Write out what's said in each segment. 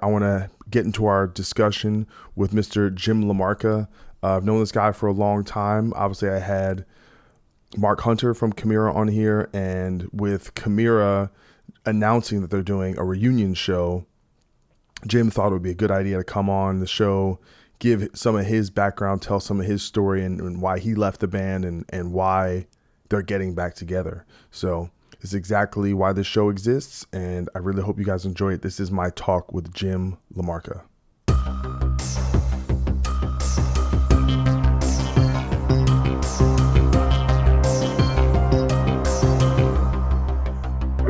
I want to get into our discussion with Mr. Jim LaMarca. I've known this guy for a long time. Obviously, I had Mark Hunter from Chimaira on here, and with Chimaira announcing that they're doing a reunion show, Jim thought it would be a good idea to come on the show, give some of his background, tell some of his story and why he left the band and why they're getting back together. So it's exactly why this show exists, and I really hope you guys enjoy it. This is my talk with Jim LaMarca.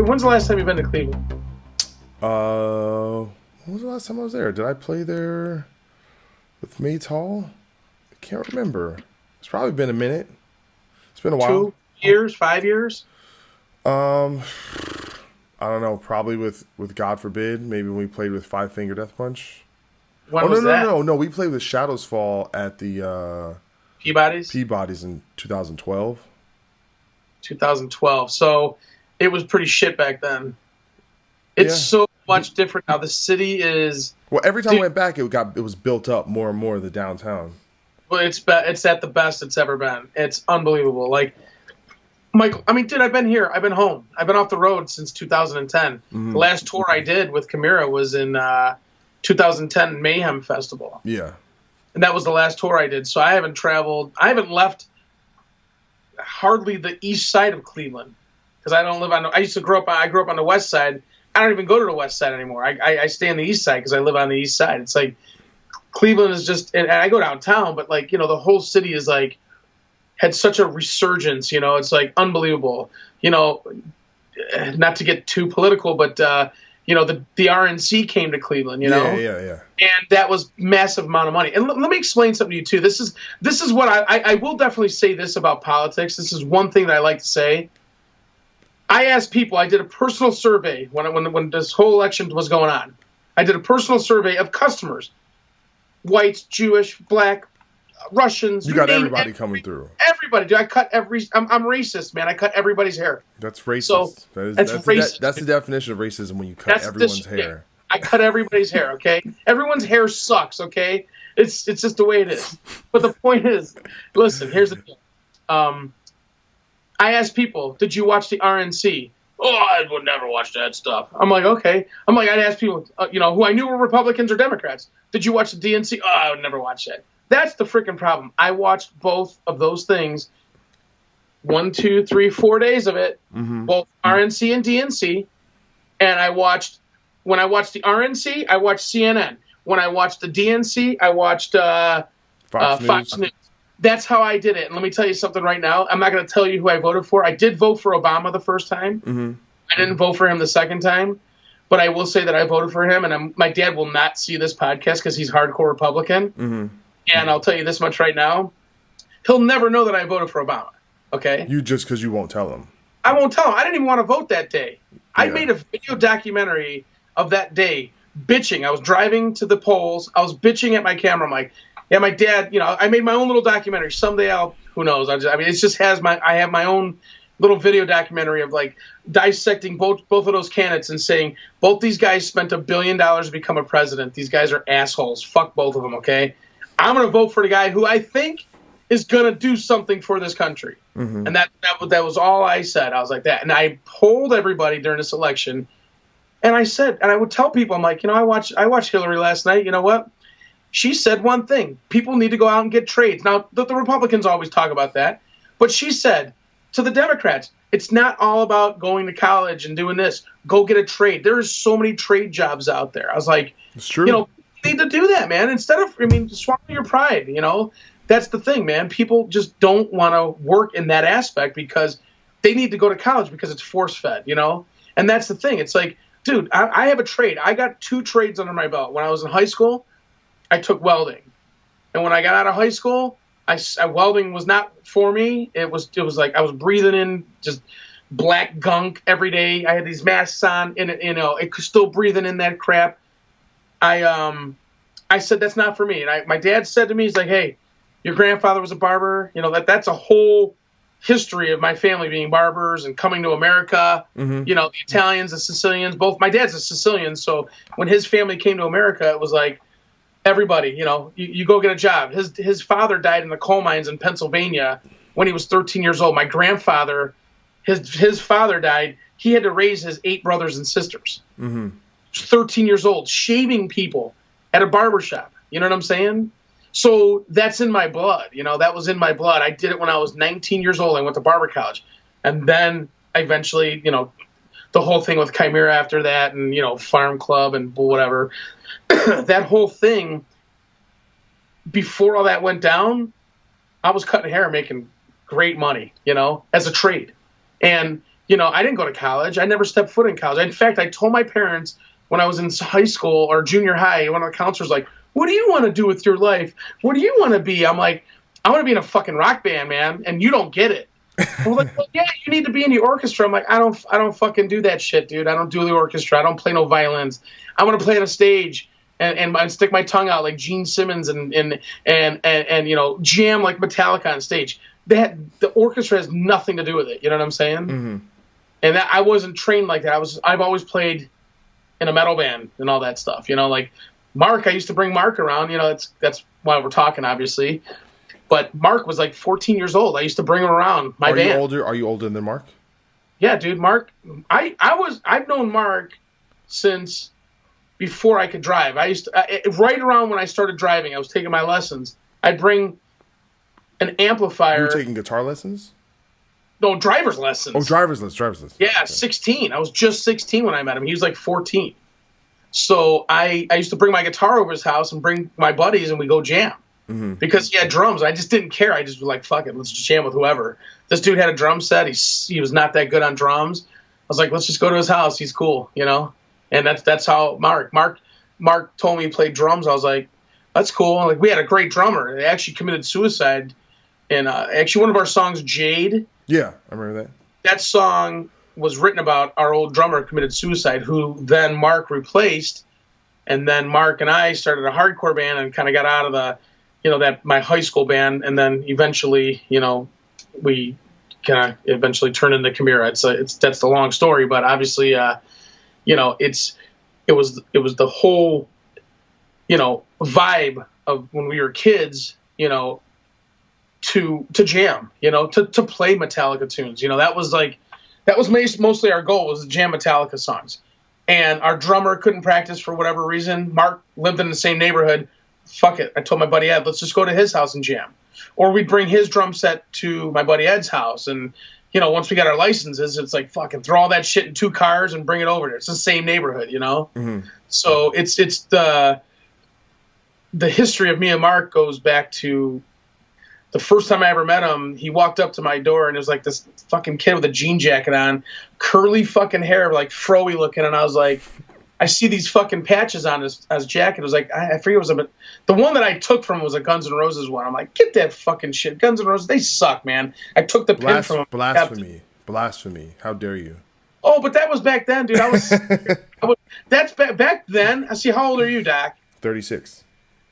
When's the last time you've been to Cleveland? When was the last time I was there? Did I play there with Maytall? I can't remember. It's probably been a minute. It's been a while. 2 years, 5 years? I don't know. Probably with God Forbid. Maybe when we played with Five Finger Death Punch. When was that? No. We played with Shadows Fall at the Peabody's in 2012. 2012. So it was pretty shit back then. It's so much different now. The city is. Well, every time I went back, it was built up more and more. The downtown. Well, it's at the best it's ever been. It's unbelievable. Like, Michael, I mean, dude, I've been here. I've been home. I've been off the road since 2010. Mm-hmm. The last tour I did with Chimaira was in 2010 Mayhem Festival. Yeah. And that was the last tour I did. So I haven't traveled. I haven't left hardly the east side of Cleveland because I don't live on. I grew up on the west side. I don't even go to the west side anymore. I stay on the east side because I live on the east side. It's like Cleveland is just, and I go downtown, but like, the whole city is like, had such a resurgence, it's like unbelievable, not to get too political, but, the RNC came to Cleveland, Yeah. And that was massive amount of money. And let me explain something to you too. This is what I will definitely say this about politics. This is one thing that I like to say. I asked people, I did a personal survey when this whole election was going on. I did a personal survey of customers, whites, Jewish, black, Russians. You got everybody coming through. Everybody. Dude, I'm racist, man. I cut everybody's hair. That's racist. So, that's racist. That's the definition of racism when you cut everyone's hair. I cut everybody's hair, okay? Everyone's hair sucks, okay? It's just the way it is. But the point is, listen, here's the deal. I asked people, did you watch the RNC? Oh, I would never watch that stuff. I'm like, okay. I'd ask people, who I knew were Republicans or Democrats. Did you watch the DNC? Oh, I would never watch that. That's the freaking problem. I watched both of those things 1, 2, 3, 4 days of it, both RNC and DNC. And when I watched the RNC, I watched CNN. When I watched the DNC, I watched Fox News. That's how I did it. And let me tell you something right now. I'm not going to tell you who I voted for. I did vote for Obama the first time. Mm-hmm. I didn't vote for him the second time. But I will say that I voted for him. And my dad will not see this podcast because he's hardcore Republican. Mm-hmm. And I'll tell you this much right now. He'll never know that I voted for Obama. Okay? You just because you won't tell him. I won't tell him. I didn't even want to vote that day. Yeah. I made a video documentary of that day bitching. I was driving to the polls. I was bitching at my camera. I'm like, yeah, my dad, I made my own little documentary. Someday who knows? It just has I have my own little video documentary of like dissecting both of those candidates and saying both these guys spent $1 billion to become a president. These guys are assholes. Fuck both of them. Okay. I'm going to vote for the guy who I think is going to do something for this country. Mm-hmm. And that was all I said. I was like that. And I polled everybody during this election. And I said, and I would tell people, I'm like, I watched Hillary last night. You know what? She said one thing. People need to go out and get trades. Now, the Republicans always talk about that. But she said to the Democrats, it's not all about going to college and doing this. Go get a trade. There's so many trade jobs out there. I was like, it's true. You need to do that, man. Instead of, swallow your pride, That's the thing, man. People just don't want to work in that aspect because they need to go to college because it's force-fed, And that's the thing. It's like, dude, I have a trade. I got 2 trades under my belt. When I was in high school, I took welding. And when I got out of high school, welding was not for me. It was like I was breathing in just black gunk every day. I had these masks on, and it was still breathing in that crap. I said that's not for me. And my dad said to me, he's like, hey, your grandfather was a barber. That's a whole history of my family being barbers and coming to America. Mm-hmm. You know, the Italians, the Sicilians, both. My dad's a Sicilian, so when his family came to America, it was like everybody. You know, you go get a job. His father died in the coal mines in Pennsylvania when he was 13 years old. My grandfather, his father died. He had to raise his 8 brothers and sisters. Mm-hmm. 13 years old, shaving people at a barber shop. You know what I'm saying? So that's in my blood. You know, that was in my blood. I did it when I was 19 years old. I went to barber college. And then eventually, you know, the whole thing with Chimaira after that and, you know, Farm Club and whatever. That whole thing, before all that went down, I was cutting hair making great money, you know, as a trade. And, you know, I didn't go to college. I never stepped foot in college. In fact, I told my parents when I was in high school or junior high, one of the counselors like, what do you want to do with your life? What do you want to be? I'm like, I want to be in a fucking rock band, man. And you don't get it. We're like, well, yeah, you need to be in the orchestra. I'm like, I don't fucking do that shit, dude. I don't do the orchestra. I don't play no violins. I want to play on a stage and stick my tongue out like Gene Simmons and you know, jam like Metallica on stage. The orchestra has nothing to do with it. You know what I'm saying? Mm-hmm. And I wasn't trained like that. I've always played in a metal band and all that stuff. You know, like Mark, I used to bring Mark around. You know, that's why we're talking, obviously. But Mark was like 14 years old. I used to bring him around my band. Are you older than Mark? Yeah, dude, Mark. I've known Mark since before I could drive. I used to, right around when I started driving, I was taking my lessons. I'd bring an amplifier. You were taking guitar lessons? No, driver's lessons. Oh, driver's lessons. Yeah, okay. 16. I was just 16 when I met him. He was like 14. So I used to bring my guitar over his house and bring my buddies and we go jam. Mm-hmm. Because he had drums. I just didn't care. I just was like, fuck it, let's just jam with whoever. This dude had a drum set. He was not that good on drums. I was like, let's just go to his house. He's cool, you know? And that's how Mark told me he played drums. I was like, that's cool. Like, we had a great drummer. They actually committed suicide. And actually one of our songs, Jade. Yeah, I remember that. That song was written about our old drummer committed suicide, who then Mark replaced. And then Mark and I started a hardcore band and kind of got out of the, you know, that my high school band. And then eventually, you know, we kind of eventually turned into Chimaira. That's the long story, but obviously, you know, it was the whole, you know, vibe of when we were kids, you know, to jam, you know, to play Metallica tunes. You know, that was mostly our goal, was to jam Metallica songs. And our drummer couldn't practice for whatever reason. Mark lived in the same neighborhood. Fuck it. I told my buddy Ed, let's just go to his house and jam. Or we'd bring his drum set to my buddy Ed's house. And, you know, once we got our licenses, it's like, fucking throw all that shit in 2 cars and bring it over there. It's the same neighborhood, you know? Mm-hmm. So it's the history of me and Mark goes back to the first time I ever met him. He walked up to my door and it was like this fucking kid with a jean jacket on, curly fucking hair, like fro-y looking. And I was like, I see these fucking patches on his jacket. It was like, I forget what it was, but the one that I took from him was a Guns N' Roses one. I'm like, get that fucking shit. Guns N' Roses, they suck, man. I took the pin from him. Blasphemy. How dare you? Oh, but that was back then, dude. That's back then. I see. How old are you, Doc? 36.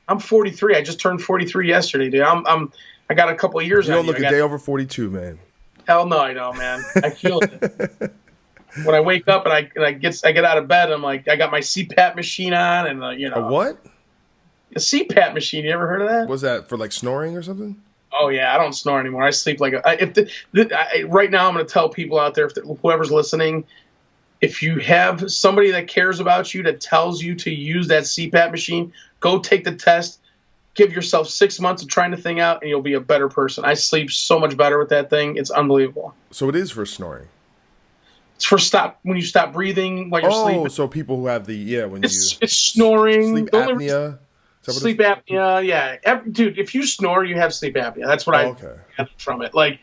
I'm 43. I just turned 43 yesterday, dude. I got a couple of years. You don't look a day over 42, man. Hell no, I don't, man. I feel it. When I wake up and I get out of bed, I'm like, I got my CPAP machine on, and you know. A what? A CPAP machine. You ever heard of that? Was that for like snoring or something? Oh yeah, I don't snore anymore. I sleep like right now. I'm going to tell people out there, whoever's listening, if you have somebody that cares about you that tells you to use that CPAP machine, go take the test. Give yourself 6 months of trying the thing out, and you'll be a better person. I sleep so much better with that thing. It's unbelievable. So it is for snoring. It's for when you stop breathing while you're sleeping. Oh, so people who have it's snoring. Sleep apnea. Sleep apnea, yeah. Dude, if you snore, you have sleep apnea. That's what I got from it. Like,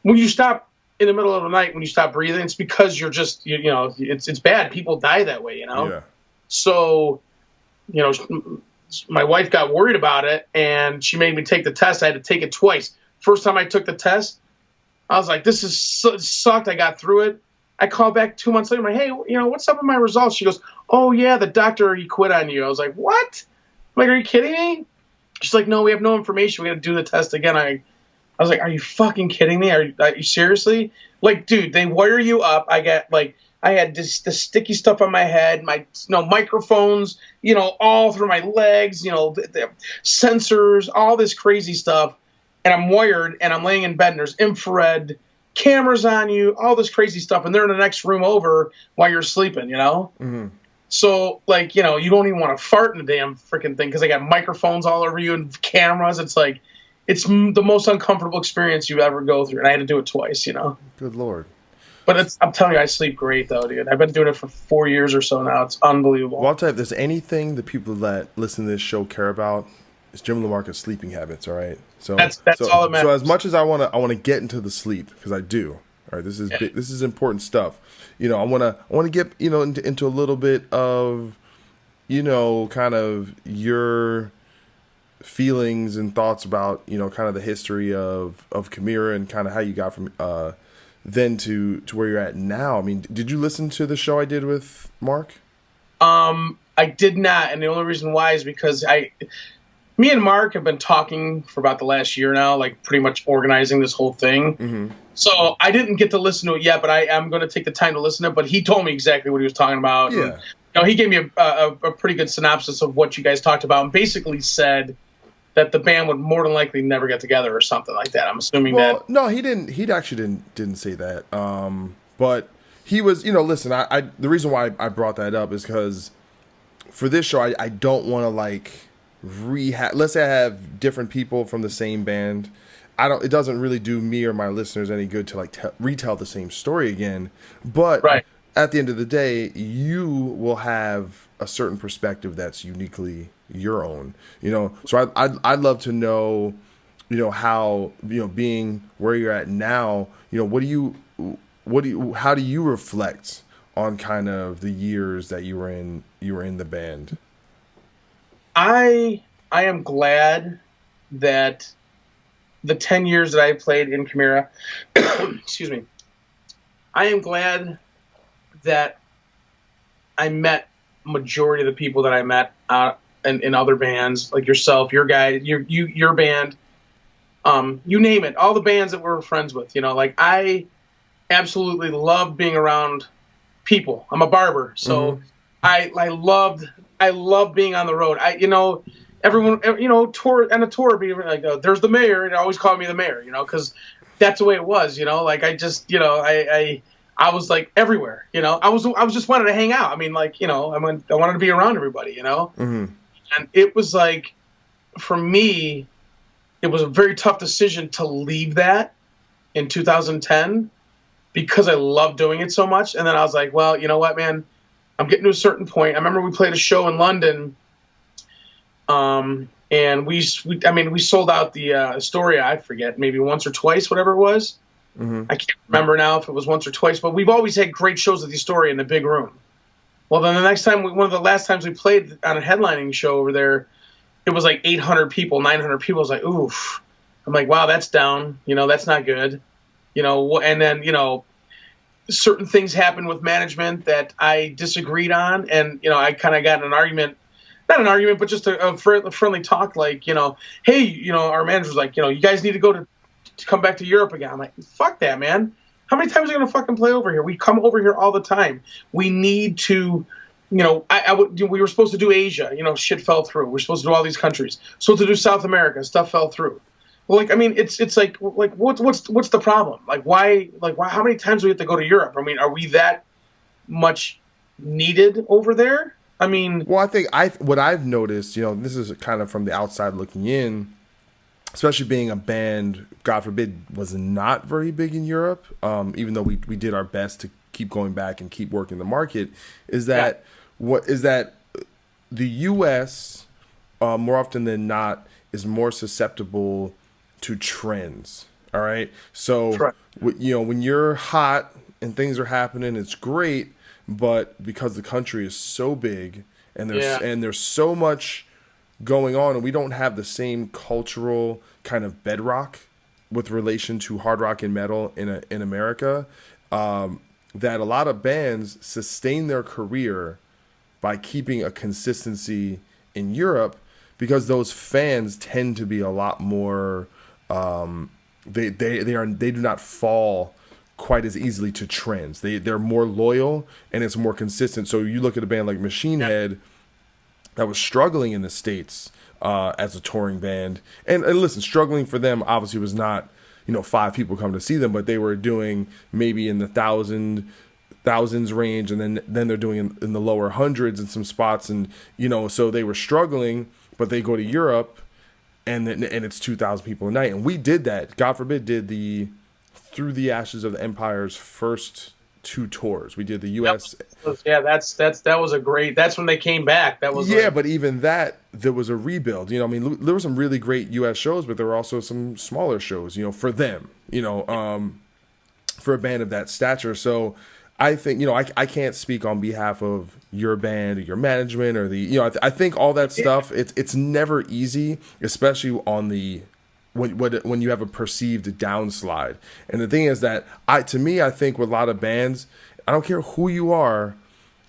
when you stop in the middle of the night, when you stop breathing, it's because you're just, you know, it's bad. People die that way, you know? Yeah. So, you know, my wife got worried about it, and she made me take the test. I had to take it twice. First time I took the test, I was like, this sucked. I got through it. I called back 2 months later. I'm like, hey, you know, what's up with my results? She goes, oh, yeah, the doctor, he quit on you. I was like, what? I'm like, are you kidding me? She's like, no, we have no information. We got to do the test again. I was like, are you fucking kidding me? Are you seriously? Like, dude, they wire you up. I had the sticky stuff on my head, my microphones, all through my legs, the sensors, all this crazy stuff. And I'm wired and I'm laying in bed and there's infrared cameras on you, all this crazy stuff. And they're in the next room over while you're sleeping, Mm-hmm. So, like, you don't even want to fart in the damn freaking thing because they got microphones all over you and cameras. It's like, it's the most uncomfortable experience you ever go through. And I had to do it twice, Good Lord. But I'm telling you, I sleep great, though, dude. I've been doing it for 4 years or so now. It's unbelievable. Well, I'll tell you, if there's anything the people that listen to this show care about, it's Jim LaMarca's sleeping habits, all right? So that's all that matters. So as much as I want to get into the sleep, because I do, all right, this is big, this is important stuff. I want to get, into a little bit of, kind of your feelings and thoughts about, kind of the history of Chimaira and kind of how you got from then to where you're at now. I mean, did you listen to the show I did with Mark? I did not, and the only reason why is because me and Mark have been talking for about the last year now, like pretty much organizing this whole thing. Mm-hmm. So I didn't get to listen to it yet, but I am going to take the time to listen to it. But he told me exactly what he was talking about. Yeah. And, he gave me a pretty good synopsis of what you guys talked about and basically said that the band would more than likely never get together or something like that. I'm assuming that. No, he didn't. He actually didn't say that. But he was, listen, I the reason why I brought that up is because for this show, I don't want to like rehab. Let's say I have different people from the same band. It doesn't really do me or my listeners any good to like retell the same story again. But right. At the end of the day, you will have a certain perspective that's uniquely your own. So I'd love to know, how, being where you're at now, how do you reflect on kind of the years that you were in the band? I am glad that the 10 years that I played in Chimaira, excuse me, I am glad that I met majority of the people that I met in other bands, like yourself, your guy, your band, you name it, all the bands that we're friends with. Like I absolutely love being around people. I'm a barber, so mm-hmm. I love being on the road. Everyone, tour being like, there's the mayor, and always call me the mayor, because that's the way it was, like I just, I was like everywhere, I was just wanted to hang out. I mean, like, I wanted to be around everybody, mm-hmm. And it was like, for me, it was a very tough decision to leave that in 2010 because I loved doing it so much. And then I was like, well, you know what, man, I'm getting to a certain point. I remember we played a show in London, and we sold out the Astoria, I forget, maybe once or twice, whatever it was. Mm-hmm. I can't remember now if it was once or twice, but we've always had great shows at the Astoria in the big room. Well, then the next time, one of the last times we played on a headlining show over there, it was like 800 people, 900 people. I was like, oof. I'm like, wow, that's down. That's not good. And then, certain things happened with management that I disagreed on. And, I kind of got in an argument, not an argument, but just a friendly talk, like, hey, our manager's like, you guys need to come back to Europe again. I'm like, fuck that, man. How many times are you going to fucking play over here? We come over here all the time. We need to, we were supposed to do Asia, shit fell through. We're supposed to do all these countries. Supposed to do South America, stuff fell through. Well, like, I mean, it's like what's the problem? Like, why, how many times do we have to go to Europe? I mean, are we that much needed over there? I mean, well, I think what I've noticed, this is kind of from the outside looking in, especially being a band, God forbid, was not very big in Europe, even though we did our best to keep going back and keep working the market, is that the U.S. More often than not is more susceptible to trends. All right, so when you're hot and things are happening, it's great, but because the country is so big and there's so much going on, and we don't have the same cultural kind of bedrock with relation to hard rock and metal in America, that a lot of bands sustain their career by keeping a consistency in Europe, because those fans tend to be a lot more they do not fall quite as easily to trends. They're more loyal and it's more consistent. So you look at a band like Machine Head that was struggling in the States as a touring band, and listen, struggling for them obviously was not 5 people come to see them, but they were doing maybe in the thousands range, and then they're doing in the lower hundreds in some spots, and so they were struggling, but they go to Europe and it's 2,000 people a night, and we did that. God forbid did the Through the Ashes of the Empire's first 2 tours. We did the U.S. Yeah, that was a great. That's when they came back. That was but even that there was a rebuild. There were some really great U.S. shows, but there were also some smaller shows. For them. For a band of that stature. So I think I can't speak on behalf of your band or your management or the I think all that stuff. It's never easy, especially on the. When you have a perceived downslide. And the thing is that I think with a lot of bands, I don't care who you are,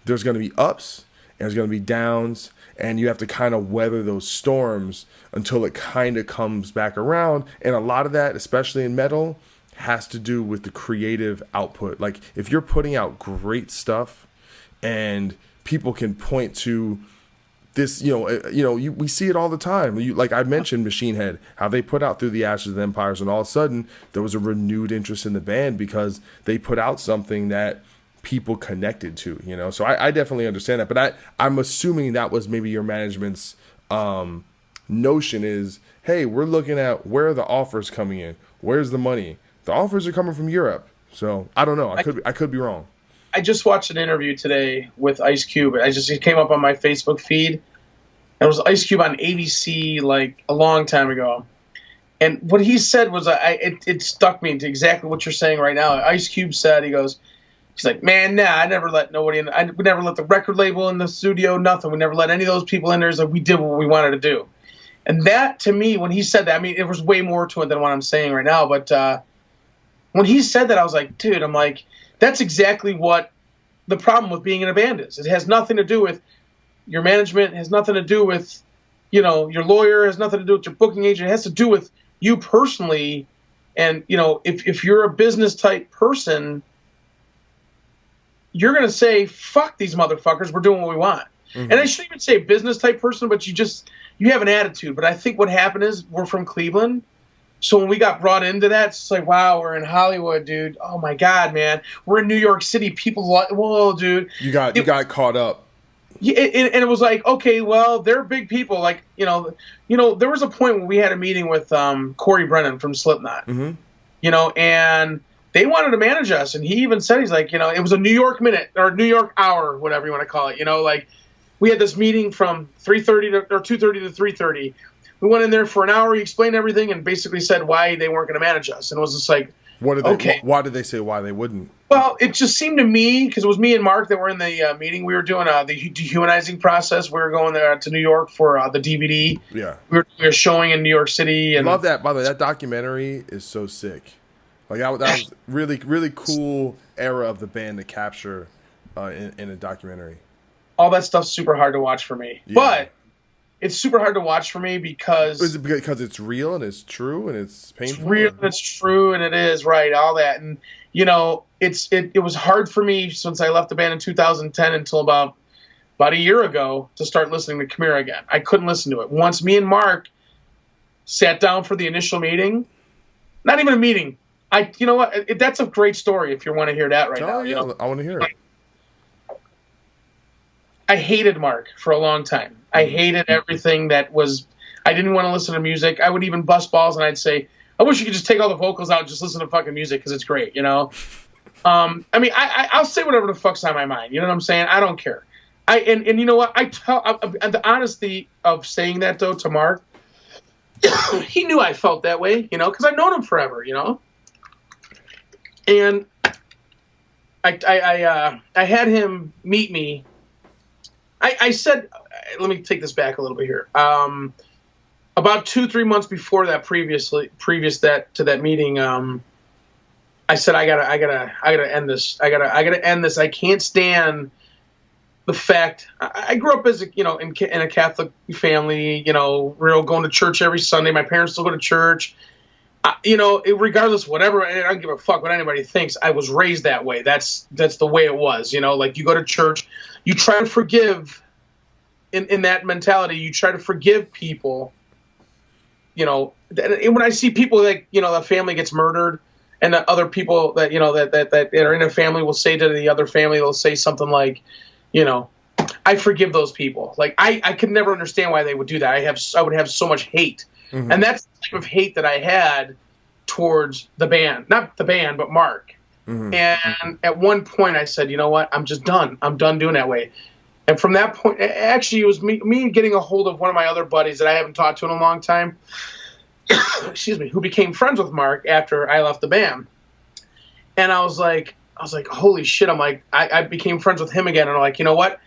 there's going to be ups and there's going to be downs, and you have to kind of weather those storms until it kind of comes back around. And a lot of that, especially in metal, has to do with the creative output. Like if you're putting out great stuff and people can point to this, we see it all the time. Like I mentioned, Machine Head, how they put out Through the Ashes of the Empires, and all of a sudden there was a renewed interest in the band because they put out something that people connected to. So I definitely understand that, but I'm assuming that was maybe your management's notion is, hey, we're looking at where are the offers coming in, where's the money. The offers are coming from Europe. So I don't know. I could be wrong. I just watched an interview today with Ice Cube. It came up on my Facebook feed. It was Ice Cube on ABC like a long time ago. And what he said was, it stuck me into exactly what you're saying right now. Ice Cube said, he's like, man, nah, I never let nobody in. We never let the record label in the studio, nothing. We never let any of those people in there. It's like we did what we wanted to do. And that, to me, when he said that, it was way more to it than what I'm saying right now. But when he said that, I was like, dude, that's exactly what the problem with being in a band is. It has nothing to do with your management. It has nothing to do with, your lawyer. It has nothing to do with your booking agent. It has to do with you personally. And, if you're a business type person, you're going to say, fuck these motherfuckers. We're doing what we want. Mm-hmm. And I shouldn't even say business type person, but you have an attitude. But I think what happened is we're from Cleveland. So when we got brought into that, it's like, wow, we're in Hollywood, dude. Oh my God, man. We're in New York City. People, whoa, dude. You got caught up. Yeah, and it was like, okay, well, they're big people. Like, there was a point when we had a meeting with Corey Brennan from Slipknot. Mm-hmm. And they wanted to manage us, and he even said, he's like, it was a New York minute or New York hour, whatever you want to call it. Like we had this meeting from 2:30 to 3:30. We went in there for an hour. He explained everything and basically said why they weren't going to manage us. And it was just like, why did they say why they wouldn't? Well, it just seemed to me, because it was me and Mark that were in the meeting. We were doing the dehumanizing process. We were going there to New York for the DVD. Yeah. We were showing in New York City. And I love that. By the way, that documentary is so sick. Like that was really, really cool era of the band to capture in a documentary. All that stuff's super hard to watch for me. Yeah. But it's super hard to watch for me because... Is it because it's real and it's true and it's painful? It's real and it's true and it is, right, all that. And, it was hard for me since I left the band in 2010 until about a year ago to start listening to Chimaira again. I couldn't listen to it. Once me and Mark sat down for the initial meeting, not even a meeting. You know what? That's a great story if you want to hear that right now. Yeah, I want to hear it. I hated Mark for a long time. I hated everything that was. I didn't want to listen to music. I would even bust balls and I'd say, I wish you could just take all the vocals out and just listen to fucking music because it's great, I'll say whatever the fuck's on my mind. You know what I'm saying? I don't care. And you know what? The honesty of saying that though to Mark, he knew I felt that way, because I've known him forever, And I had him meet me. I said, let me take this back a little bit here. About 2-3 months before that, previous to that meeting, I said, I gotta end this. I gotta end this. I can't stand the fact. I grew up as in a Catholic family, real going to church every Sunday. My parents still go to church. Regardless of whatever, I don't give a fuck what anybody thinks. I was raised that way. That's the way it was. Like you go to church, you try to forgive. In that mentality, you try to forgive people. When I see people like the family gets murdered, and the other people that that are in a family will say to the other family, they'll say something like, I forgive those people. Like I could never understand why they would do that. I would have so much hate. Mm-hmm. And that's the type of hate that I had towards the band. Not the band, but Mark. Mm-hmm. And at one point I said, you know what? I'm just done. I'm done doing that way. And from that point, actually, it was me getting a hold of one of my other buddies that I haven't talked to in a long time, excuse me, who became friends with Mark after I left the band. And I was like, holy shit. I'm like, I became friends with him again. And I'm like, you know what?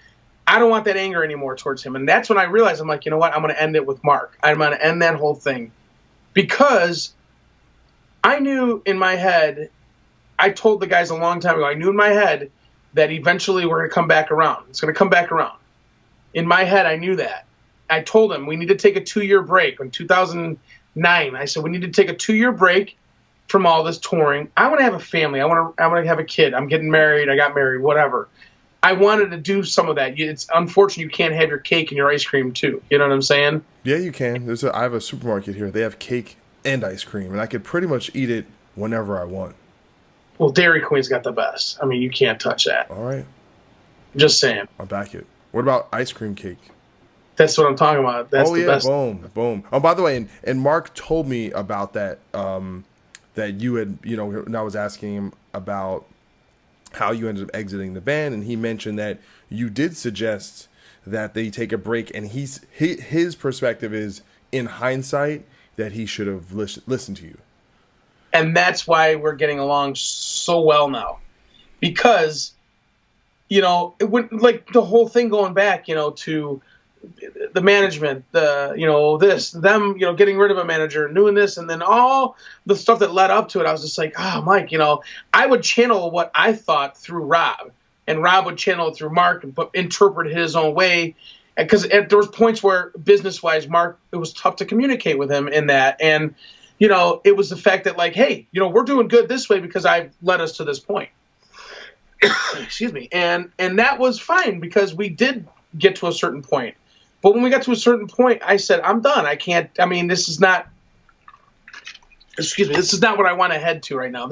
I don't want that anger anymore towards him. And that's when I realized, I'm like, you know what? I'm going to end it with Mark. I'm going to end that whole thing. Because I knew in my head, I told the guys a long time ago, I knew in my head that eventually we're going to come back around. It's going to come back around. In my head, I knew that. I told him we need to take a 2-year break. In 2009, I said we need to take a 2-year break from all this touring. I want to have a family. I want to have a kid. I'm getting married. I got married, whatever. I wanted to do some of that. It's unfortunate you can't have your cake and your ice cream too. You know what I'm saying? Yeah, you can. I have a supermarket here. They have cake and ice cream, and I could pretty much eat it whenever I want. Well, Dairy Queen's got the best. I mean, you can't touch that. All right. Just saying. I'll back it. What about ice cream cake? That's what I'm talking about. That's the best. Boom. Oh, by the way, and Mark told me about that, that you had, and I was asking him about how you ended up exiting the band, and he mentioned that you did suggest that they take a break, and his perspective is, in hindsight, that he should have listened to you. And that's why we're getting along so well now. Because, it went like the whole thing going back, to the management, them, getting rid of a manager and doing this, and then all the stuff that led up to it. I was just like, Mike, I would channel what I thought through Rob, and Rob would channel it through Mark and interpret it his own way. Because there was points where business-wise, Mark, it was tough to communicate with him in that. And, it was the fact that, like, hey, we're doing good this way because I've led us to this point. Excuse me. And that was fine because we did get to a certain point. But when we got to a certain point, I said, I'm done. This is not what I want to head to right now.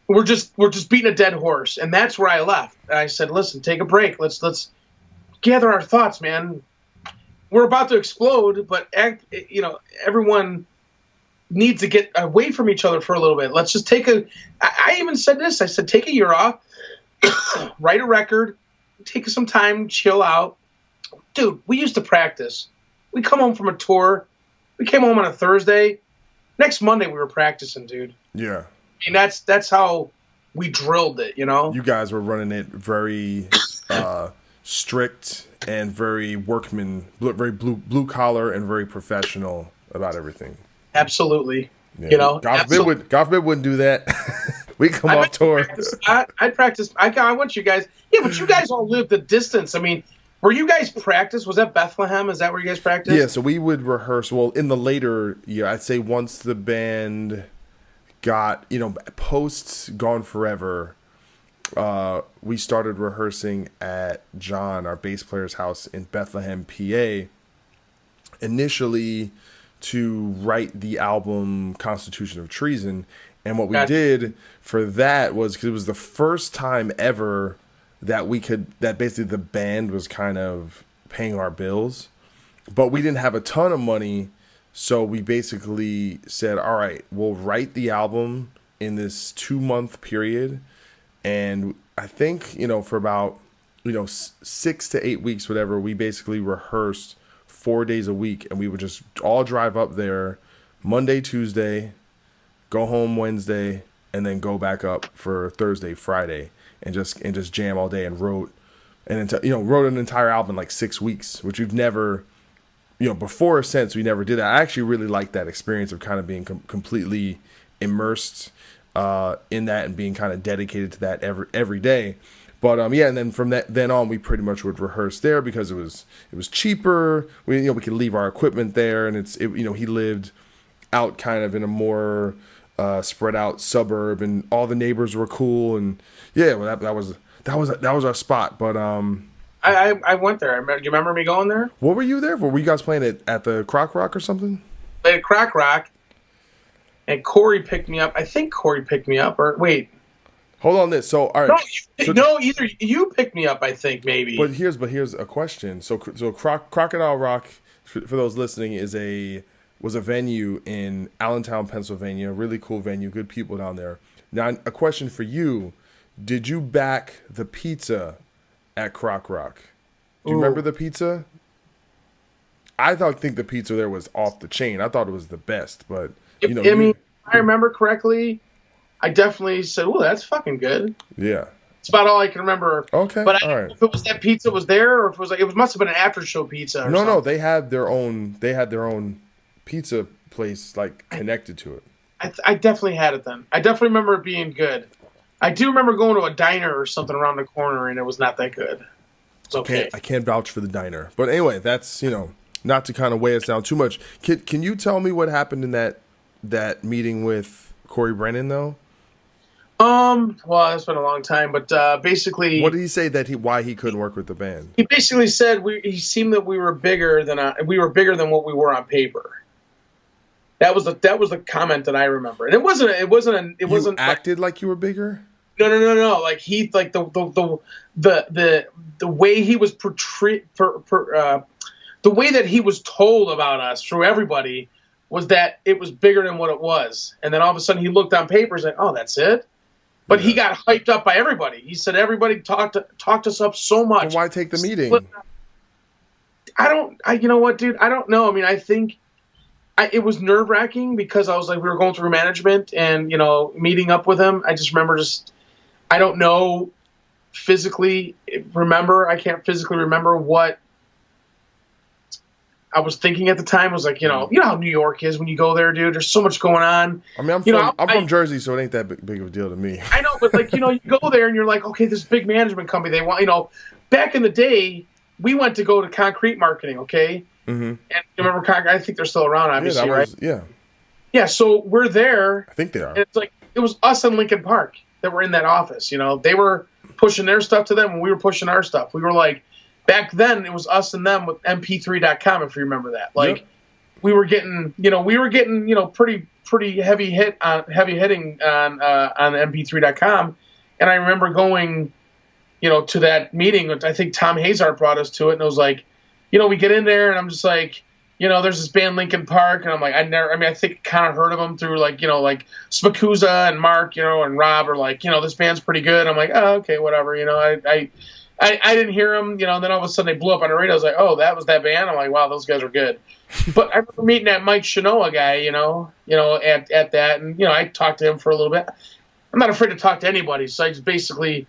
We're just beating a dead horse. And that's where I left. And I said, listen, take a break. Let's gather our thoughts, man. We're about to explode, but everyone needs to get away from each other for a little bit. Let's just I even said this. I said, take a year off, write a record, take some time, chill out. Dude, we used to practice. We come home from a tour. We came home on a Thursday. Next Monday, we were practicing, dude. Yeah. And that's how we drilled it, You guys were running it very strict and very very blue collar and very professional about everything. Absolutely. Yeah. God forbid wouldn't do that. We come off tour. I'd practice. I want you guys. Yeah, but you guys all lived the distance. I mean, were you guys practice? Was that Bethlehem? Is that where you guys practiced? Yeah, so we would rehearse. Well, in the later year, I'd say once the band got, posts Gone Forever, we started rehearsing at John, our bass player's house in Bethlehem, PA, initially to write the album Constitution of Treason. And what we did for that was, because it was the first time ever that basically the band was kind of paying our bills, but we didn't have a ton of money. So we basically said, all right, we'll write the album in this 2-month period. And I think, for about, 6 to 8 weeks, whatever, we basically rehearsed 4 days a week, and we would just all drive up there Monday, Tuesday, go home Wednesday, and then go back up for Thursday, Friday, and just jam all day, and wrote an entire album in like 6 weeks, which we've never, before or since, we never did that. I actually really liked that experience of kind of being completely immersed in that and being kind of dedicated to that every day. But and then from then on, we pretty much would rehearse there because it was cheaper. We could leave our equipment there, and he lived out kind of in a more spread out suburb, and all the neighbors were cool, and yeah, well, that was our spot. But I went there. Do you remember me going there? what were you there for? Were you guys playing it at the Croc Rock or something? Played at Crack Rock, and Corey picked me up. I think Corey picked me up, or wait. Hold on this. So all right. No, either you picked me up, I think, maybe. But here's a question. So Crocodile Rock, for those listening, was a venue in Allentown, Pennsylvania. Really cool venue, good people down there. Now, a question for you: did you back the pizza at Croc Rock? Do you remember the pizza? I think the pizza there was off the chain. I thought it was the best, but if I remember correctly, I definitely said, "Oh, that's fucking good." Yeah. It's about all I can remember. Okay. But I don't know if it was that pizza was there, or if it was must have been an after show pizza. Or something. No, they had their own pizza place like connected to it. I definitely had it then. I definitely remember it being good. I do remember going to a diner or something around the corner, and it was not that good. It's okay. I can't vouch for the diner, but anyway, that's not to kind of weigh us down too much. Can you tell me what happened in that meeting with Corey Brennan though? Well, it's been a long time, but basically, what did he say why he couldn't work with the band? He basically said he seemed that we were bigger than what we were on paper. That was the comment that I remember, and it wasn't. You acted like you were bigger. No. Like the way he was portrayed, the way that he was told about us through everybody was that it was bigger than what it was, and then all of a sudden he looked on paper and said, "Oh, that's it." But he got hyped up by everybody. He said everybody talked us up so much. Well, why take the meeting? You know what, dude? I don't know. I mean, I think it was nerve-wracking because I was like, we were going through management and, meeting up with him. I just remember I don't know I can't physically remember what I was thinking at the time. I was like, you know how New York is when you go there, dude. There's so much going on. I mean, I'm from Jersey, so it ain't that big of a deal to me. I know, but you go there and you're like, okay, this big management company. They want, back in the day, we went to go to Concrete Marketing, okay? Mm-hmm. And you remember Concrete? I think they're still around, obviously, right? Yeah. Yeah. So we're there. I think they are. And it's like it was us in Lincoln Park that were in that office. They were pushing their stuff to them, and we were pushing our stuff. We were like. Back then, it was us and them with MP3.com, if you remember that. We were getting, pretty heavy hitting on MP3.com, and I remember going, to that meeting. I think Tom Hazard brought us to it, and it was like, we get in there, and I'm just like, there's this band Linkin Park, and I'm like, I think I kind of heard of them through like Spakuza and Mark, and Rob are like, this band's pretty good. I'm like, oh, okay, whatever, I didn't hear them, then all of a sudden they blew up on the radio. I was like, oh, that was that band? I'm like, wow, those guys are good. But I remember meeting that Mike Shinoa guy, at that. And, I talked to him for a little bit. I'm not afraid to talk to anybody. So I just basically,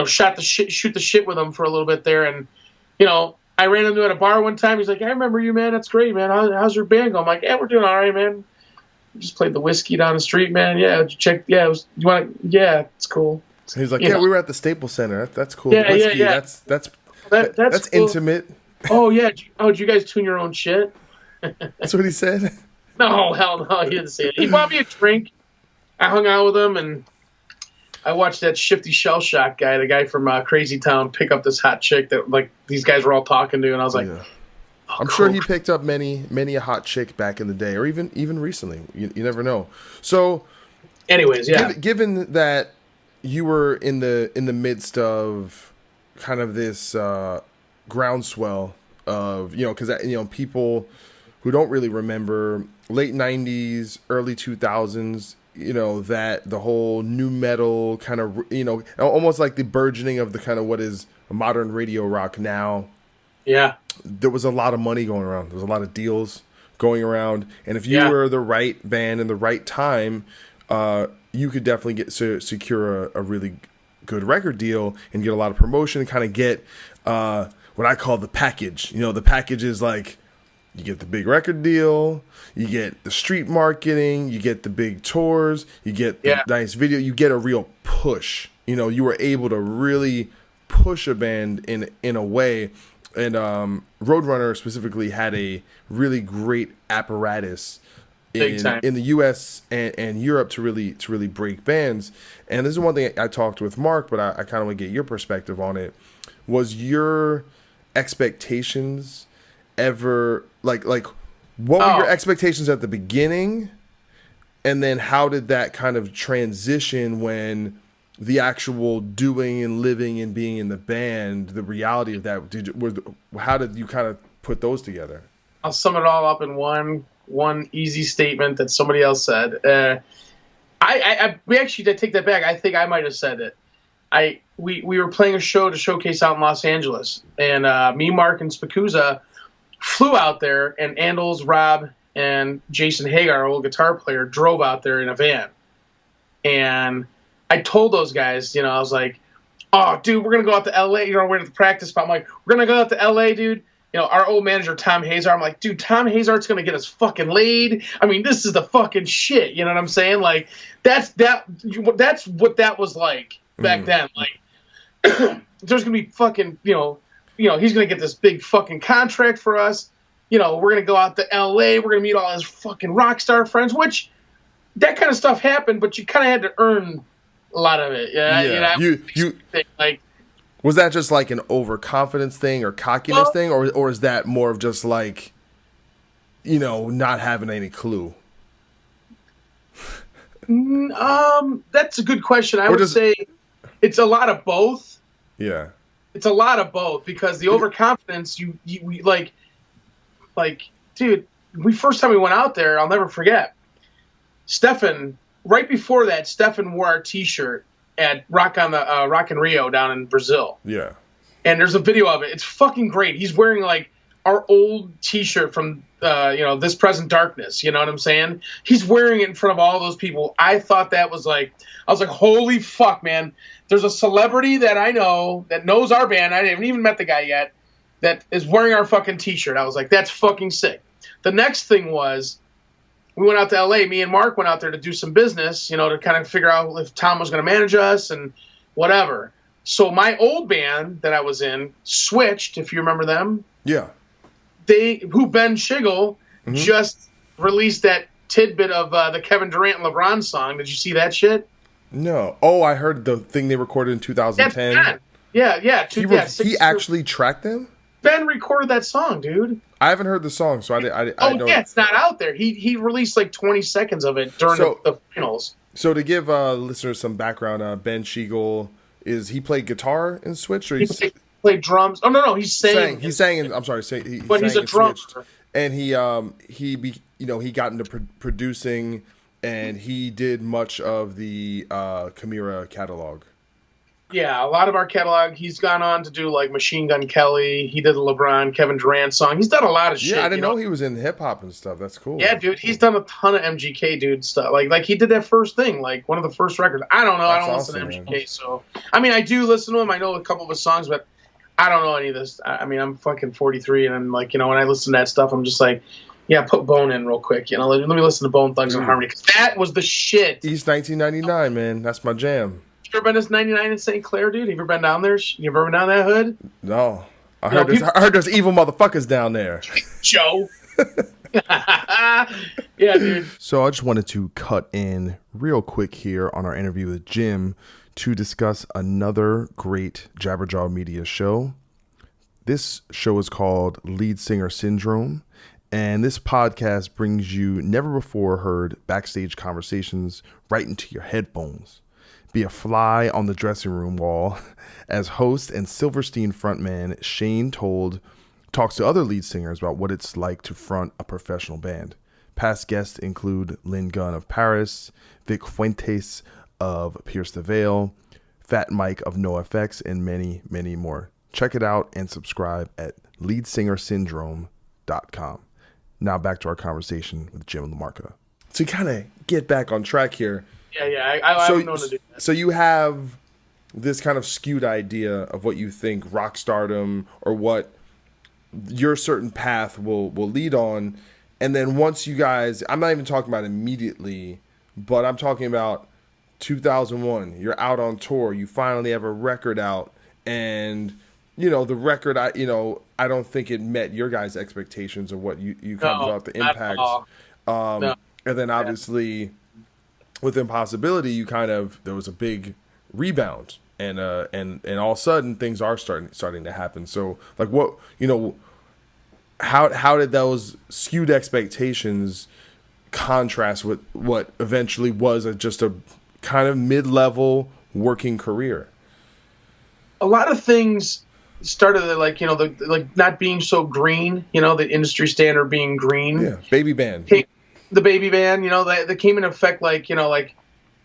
shoot the shit with him for a little bit there. And, I ran into him at a bar one time. He's like, I remember you, man. That's great, man. How's your band going? I'm like, yeah, we're doing all right, man. We just played the whiskey down the street, man. Yeah, check. Yeah, it's cool. He's like, we were at the Staples Center. That's cool. Yeah, whiskey, yeah. That's cool. intimate. Oh yeah. Did you guys tune your own shit? That's what he said. No, hell no, he didn't say it. He bought me a drink. I hung out with him, and I watched that Shifty Shell Shock guy, the guy from Crazy Town, pick up this hot chick that these guys were all talking to, and I was like, I'm sure he picked up many a hot chick back in the day, or even recently. You never know. So, anyways, yeah. Given that. You were in the midst of kind of this groundswell of because people who don't really remember late 90s, early 2000s, that the whole new metal kind of almost like the burgeoning of the kind of what is modern radio rock now. Yeah, there was a lot of money going around. There was a lot of deals going around, and if you were the right band in the right time. You could definitely secure a really good record deal and get a lot of promotion and kind of get what I call the package. The package is like you get the big record deal, you get the street marketing, you get the big tours, you get the nice video, you get a real push. You were able to really push a band in a way. And Roadrunner specifically had a really great apparatus Big time. in the U.S. and Europe to really break bands. And this is one thing I talked with Mark, but I kind of want to get your perspective on it. Was your expectations ever like what were your expectations at the beginning, and then how did that kind of transition when the actual doing and living and being in the band, the reality of that, how did you kind of put those together? I'll sum it all up in one easy statement that somebody else said. We actually did take that back. I think I might have said it. We were playing a show to showcase out in Los Angeles, and me, Mark, and Spikuza flew out there, and Andals, Rob, and Jason Hagar, our old guitar player, drove out there in a van. And I told those guys, I was like, oh, dude, we're going to go out to L.A. We're at the practice spot. I'm like, we're going to go out to L.A., dude. Our old manager, Tom Hazard, I'm like, dude, Tom Hazard's going to get us fucking laid. I mean, this is the fucking shit. You know what I'm saying? Like, that's what that was like back then. Like, there's going to be fucking, he's going to get this big fucking contract for us. We're going to go out to L.A. We're going to meet all his fucking rock star friends, which that kind of stuff happened, but you kind of had to earn a lot of it. Yeah. Was that just like an overconfidence thing or cockiness thing, or is that more of just like, not having any clue? That's a good question. I would say it's a lot of both. Yeah. It's a lot of both, because the overconfidence, we like, dude, first time we went out there, I'll never forget. Stefan, right before that, Stefan wore our T-shirt at Rock in Rio down in Brazil. Yeah. And there's a video of it. It's fucking great. He's wearing like our old T-shirt from This Present Darkness. You know what I'm saying? He's wearing it in front of all those people. I thought that was like, I was like, holy fuck, man. There's a celebrity that I know that knows our band. I haven't even met the guy yet, that is wearing our fucking T-shirt. I was like, that's fucking sick. The next thing was, we went out to L.A. Me and Mark went out there to do some business, to kind of figure out if Tom was going to manage us and whatever. So my old band that I was in switched, if you remember them. Yeah. Ben Schigel just released that tidbit of the Kevin Durant and LeBron song. Did you see that shit? No. Oh, I heard the thing they recorded in 2010. Yeah. He actually tracked them? Ben recorded that song, dude. I haven't heard the song, so I don't. Yeah, it's not out there. He released like 20 seconds of it during the finals. So to give listeners some background, Ben Schigel he played guitar in Switch, or he played drums? Oh no, he sang. He sang in. I'm sorry, but he's a drummer. And he got into producing, and he did much of the Chimaira catalog. Yeah, a lot of our catalog. He's gone on to do like Machine Gun Kelly. He did the LeBron, Kevin Durant song. He's done a lot of shit. Yeah, I didn't know he was in hip hop and stuff. That's cool. Yeah, dude, he's done a ton of MGK dude stuff. Like he did that first thing, like one of the first records. I don't know. I don't listen to MGK, man. So I mean, I do listen to him. I know a couple of his songs, but I don't know any of this. I mean, I'm fucking 43, and I'm like, when I listen to that stuff, I'm just like, yeah, put Bone in real quick. Let me listen to Bone Thugs and Harmony, because that was the shit. East 1999, man. That's my jam. You ever been to 99 in St. Clair, dude? You ever been down there? You ever been down that hood? No. I heard there's evil motherfuckers down there. Joe. Yeah, dude. So I just wanted to cut in real quick here on our interview with Jim to discuss another great Jabberjaw Media show. This show is called Lead Singer Syndrome, and this podcast brings you never before heard backstage conversations right into your headphones. Be a fly on the dressing room wall as host and Silverstein frontman Shane talks to other lead singers about what it's like to front a professional band. Past guests include Lynn Gunn of Paris, Vic Fuentes of Pierce the Veil, Fat Mike of NoFX, and many, many more. Check it out and subscribe at leadsingersyndrome.com. Now back to our conversation with Jim LaMarca. To kind of get back on track here. Yeah, I don't know what to do. So you have this kind of skewed idea of what you think rock stardom or what your certain path will lead on. And then once you guys, I'm not even talking about immediately, but I'm talking about 2001. You're out on tour. You finally have a record out. And, the record, I don't think it met your guys' expectations of what you kind of thought the impact. No. And then obviously with Impossibility, there was a big rebound, and all of a sudden things are starting to happen. So like what, how did those skewed expectations contrast with what eventually was just a kind of mid-level working career? A lot of things started like, like not being so green, the industry standard being green. Yeah, baby band. The baby band, that came in effect, like, like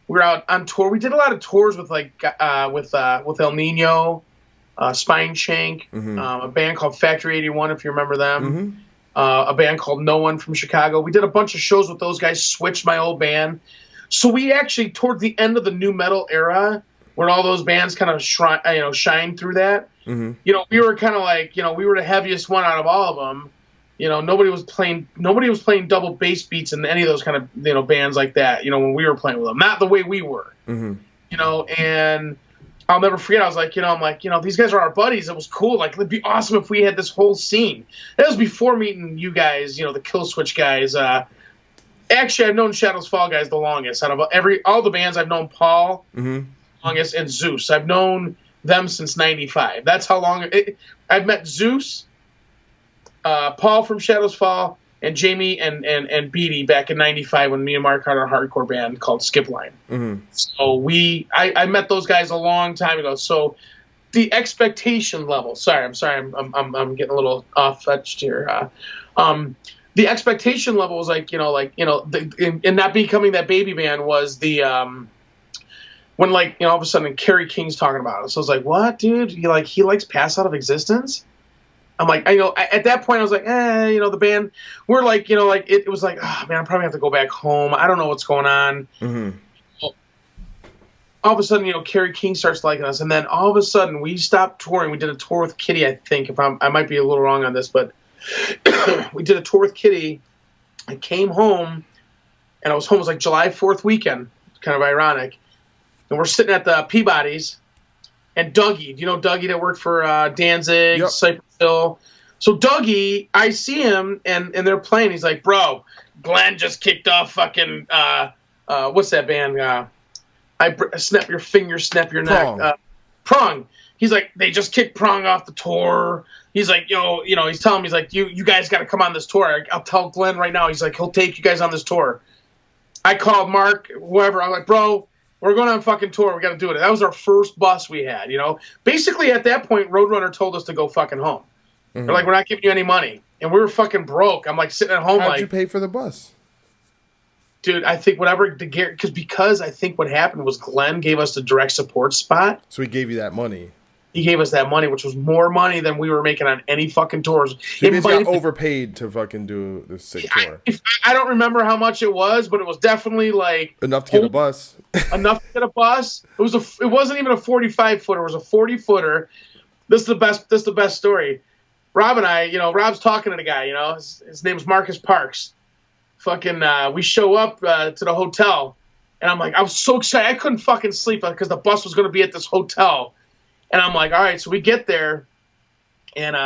we were out on tour. We did a lot of tours with like with El Nino, Spine Shank, a band called Factory 81, if you remember them. A band called No One from Chicago. We did a bunch of shows with those guys, switched my old band. So we actually, towards the end of the nu metal era, when all those bands kind of shine through that, we were kind of like, we were the heaviest one out of all of them. Nobody was playing double bass beats in any of those kind of, bands like that, when we were playing with them. Not the way we were, and I'll never forget. I was like, I'm like, these guys are our buddies. It was cool. Like, it'd be awesome if we had this whole scene. That was before meeting you guys, the Killswitch guys. Actually, I've known Shadows Fall guys the longest. Out of all the bands, I've known Paul longest and Zeus. I've known them since '95. That's how long I've met Zeus, Paul from Shadows Fall, and Jamie and Beatty back in '95 when me and Mark had our hardcore band called Skipline. So I met those guys a long time ago. So the expectation level. I'm getting a little off-fetched here. The expectation level was like, in not becoming that baby band was the when like all of a sudden Kerry King's talking about it. So I was like, what, dude? He likes Pass Out of Existence? I'm like, at that point I was like, the band, we're like, it was like, oh man, I probably have to go back home. I don't know what's going on. All of a sudden, Kerry King starts liking us, and then all of a sudden we stopped touring. We did a tour with Kitty, I think. I might be a little wrong on this, but we did a tour with Kitty. I came home, and I was home. It was like July 4th weekend. It's kind of ironic. And we're sitting at the Peabody's. And Dougie, do you know Dougie that worked for Danzig, Cypress Hill? So Dougie, I see him, and they're playing. He's like, bro, Glenn just kicked off fucking, what's that band? Snap Your Finger, Snap Your Neck. Prong. He's like, they just kicked Prong off the tour. He's like, he's telling me, he's like, you guys got to come on this tour. I'll tell Glenn right now. He's like, he'll take you guys on this tour. I called Mark, whoever. I'm like, bro, we're going on a fucking tour. We got to do it. That was our first bus we had, Basically, at that point, Roadrunner told us to go fucking home. They're like, we're not giving you any money. And we were fucking broke. I'm like sitting at home. How'd you pay for the bus? Dude, I think because I think what happened was Glenn gave us the direct support spot. So he gave you that money. He gave us that money, which was more money than we were making on any fucking tours. So you got overpaid to fucking do this sick tour. I don't remember how much it was, but it was definitely like enough to get a bus. Enough to get a bus. It wasn't even a 45-footer. It was a 40-footer. This is the best story. Rob and I, Rob's talking to the guy. His name's Marcus Parks. Fucking, we show up to the hotel, and I'm like, I was so excited. I couldn't fucking sleep because the bus was going to be at this hotel. And I'm like, all right, so we get there, and,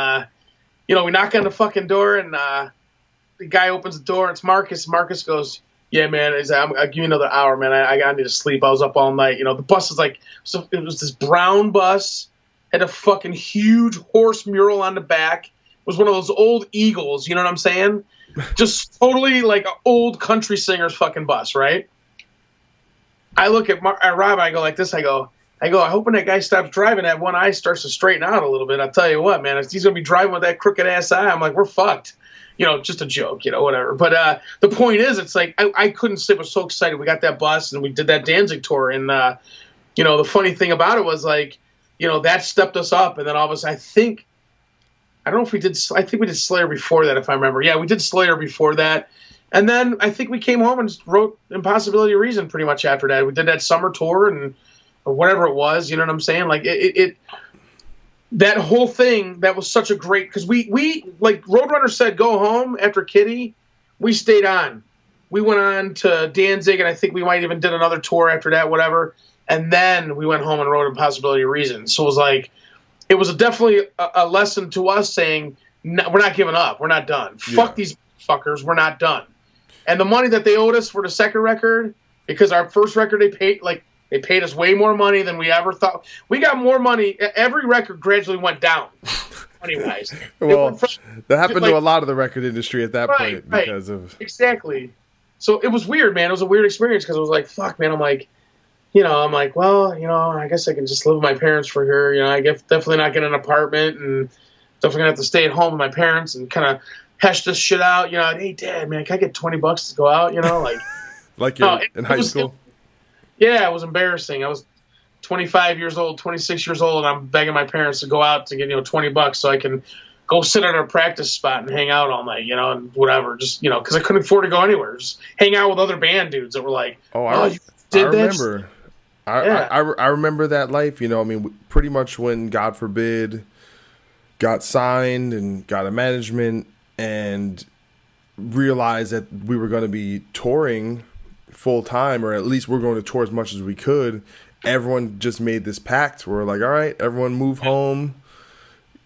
we knock on the fucking door, and the guy opens the door, and it's Marcus. Marcus goes, yeah, man, I'll give you another hour, man. I need to sleep. I was up all night. The bus is like, so it was this brown bus, had a fucking huge horse mural on the back. It was one of those old Eagles, you know what I'm saying? Just totally like an old country singer's fucking bus, right? I look at Rob, and I go like this, I go, I hope when that guy stops driving, that one eye starts to straighten out a little bit. I'll tell you what, man, if he's going to be driving with that crooked ass eye, I'm like, we're fucked. Just a joke, whatever. But the point is, it's like, I couldn't sleep. I was so excited. We got that bus and we did that Danzig tour. And, the funny thing about it was like, that stepped us up. And then all of a sudden, I don't know if we did Slayer before that, if I remember. Yeah, we did Slayer before that. And then I think we came home and wrote Impossibility of Reason pretty much after that. We did that summer tour or whatever it was, you know what I'm saying? Like it that whole thing, that was such a great, because we like Roadrunner said, go home after Kitty. We stayed on. We went on to Danzig, and I think we might even did another tour after that, whatever. And then we went home and wrote Impossibility of Reason. So it was like, it was definitely a lesson to us saying, no, we're not giving up. We're not done. Yeah. Fuck these fuckers. We're not done. And the money that they owed us for the second record, because our first record they paid us way more money than we ever thought. We got more money. Every record gradually went down, money-wise. Well, that happened to a lot of the record industry at that point because of... Exactly. So it was weird, man. It was a weird experience because it was like, fuck, man. I'm like, well, I guess I can just live with my parents for here. I guess definitely not get an apartment and definitely gonna have to stay at home with my parents and kind of hash this shit out. Hey, Dad, man, can I get $20 to go out? Like you're in high school. Yeah, it was embarrassing. I was 25 years old, 26 years old, and I'm begging my parents to go out to get $20 so I can go sit at our practice spot and hang out all night, and whatever. Just because I couldn't afford to go anywhere. Just hang out with other band dudes that were like, I remember. I remember that life. Pretty much when God forbid got signed and got a management and realized that we were going to be touring full time, or at least we're going to tour as much as we could. Everyone just made this pact. We're like, all right, everyone move home,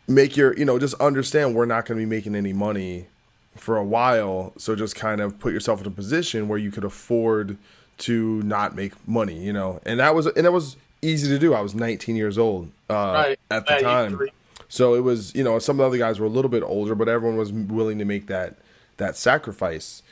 make your, just understand we're not going to be making any money for a while. So just kind of put yourself in a position where you could afford to not make money, and that was easy to do. I was 19 years old at the time. So it was, some of the other guys were a little bit older, but everyone was willing to make that sacrifice,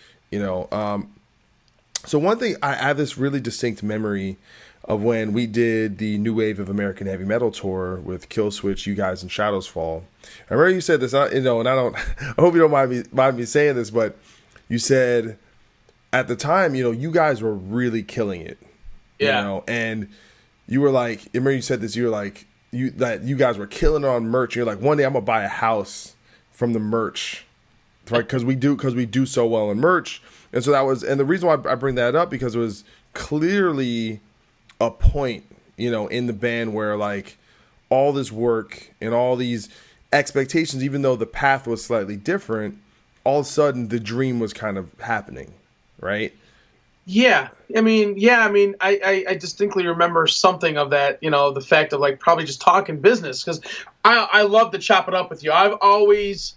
So one thing, I have this really distinct memory of when we did the New Wave of American Heavy Metal tour with Killswitch, you guys, and Shadows Fall. I remember you said this, and I hope you don't mind me saying this, but you said at the time, you guys were really killing it, and you were like, I remember you said this, you were like, that you guys were killing it on merch. You're like, one day I'm gonna buy a house from the merch, right? Because we do so well in merch. And so and the reason why I bring that up, because it was clearly a point, in the band where like all this work and all these expectations, even though the path was slightly different, all of a sudden the dream was kind of happening, right? Yeah. I distinctly remember something of that, the fact of like probably just talking business, because I love to chop it up with you. I've always,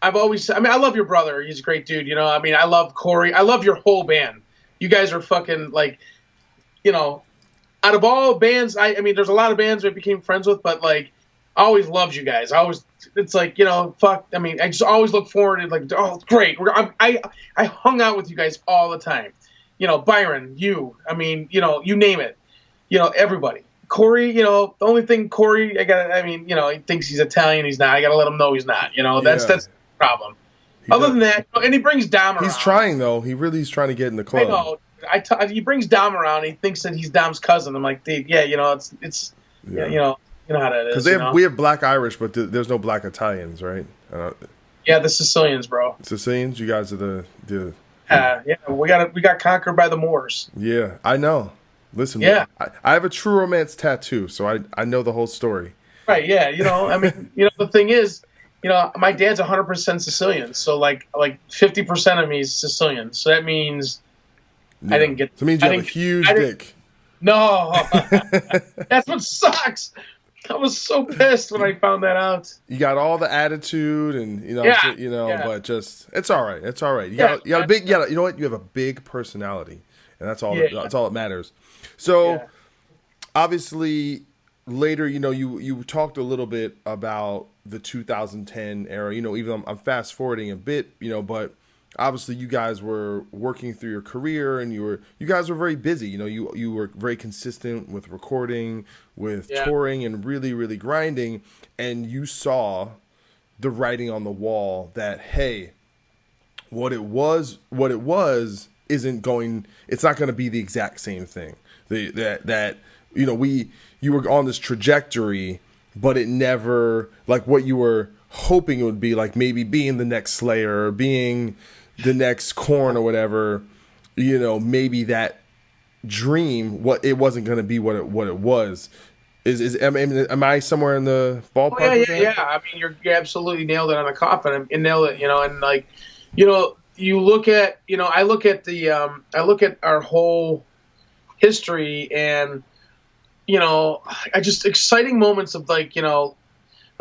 I love your brother. He's a great dude. I love Corey. I love your whole band. You guys are fucking like, out of all bands, there's a lot of bands I became friends with, but like, I always loved you guys. It's like, fuck. I just always look forward to like, oh, great. I hung out with you guys all the time. Byron, you name it. Everybody. Corey, the only thing Corey, he thinks he's Italian. He's not. I got to let him know he's not. That's the problem. Other than that, and he brings Dom around. He's trying, though. He really is trying to get in the club. I know. He brings Dom around. He thinks that he's Dom's cousin. I'm like, dude, yeah, it's you know how that is. Because we have Black Irish, but there's no Black Italians, right? Yeah, the Sicilians, bro. Sicilians, you guys are the we got conquered by the Moors. Yeah, I know. Listen, yeah, I have a True Romance tattoo, so I know the whole story. Right? Yeah, the thing is, my dad's 100% Sicilian, so like 50% of me is Sicilian. So that means I didn't get. So it means you have a huge dick. No, that's what sucks. I was so pissed when I found that out. You got all the attitude, and but just it's all right. It's all right. You got a big. You know what? You have a big personality, and that's all. That's all that matters. So, obviously, later, you talked a little bit about the 2010 era. Even I'm fast forwarding a bit, but obviously you guys were working through your career, and you guys were very busy. You were very consistent with recording, with touring, and really, really grinding. And you saw the writing on the wall that, hey, what it was isn't going. It's not going to be the exact same thing. You were on this trajectory, but it never, like what you were hoping it would be, like maybe being the next Slayer or being the next Korn or whatever, maybe that dream, it wasn't going to be what it was. Am I somewhere in the ballpark? Oh, yeah. You absolutely nailed it on the coffin and nailed it, and like, you look at, I look at our whole history, and I just exciting moments of like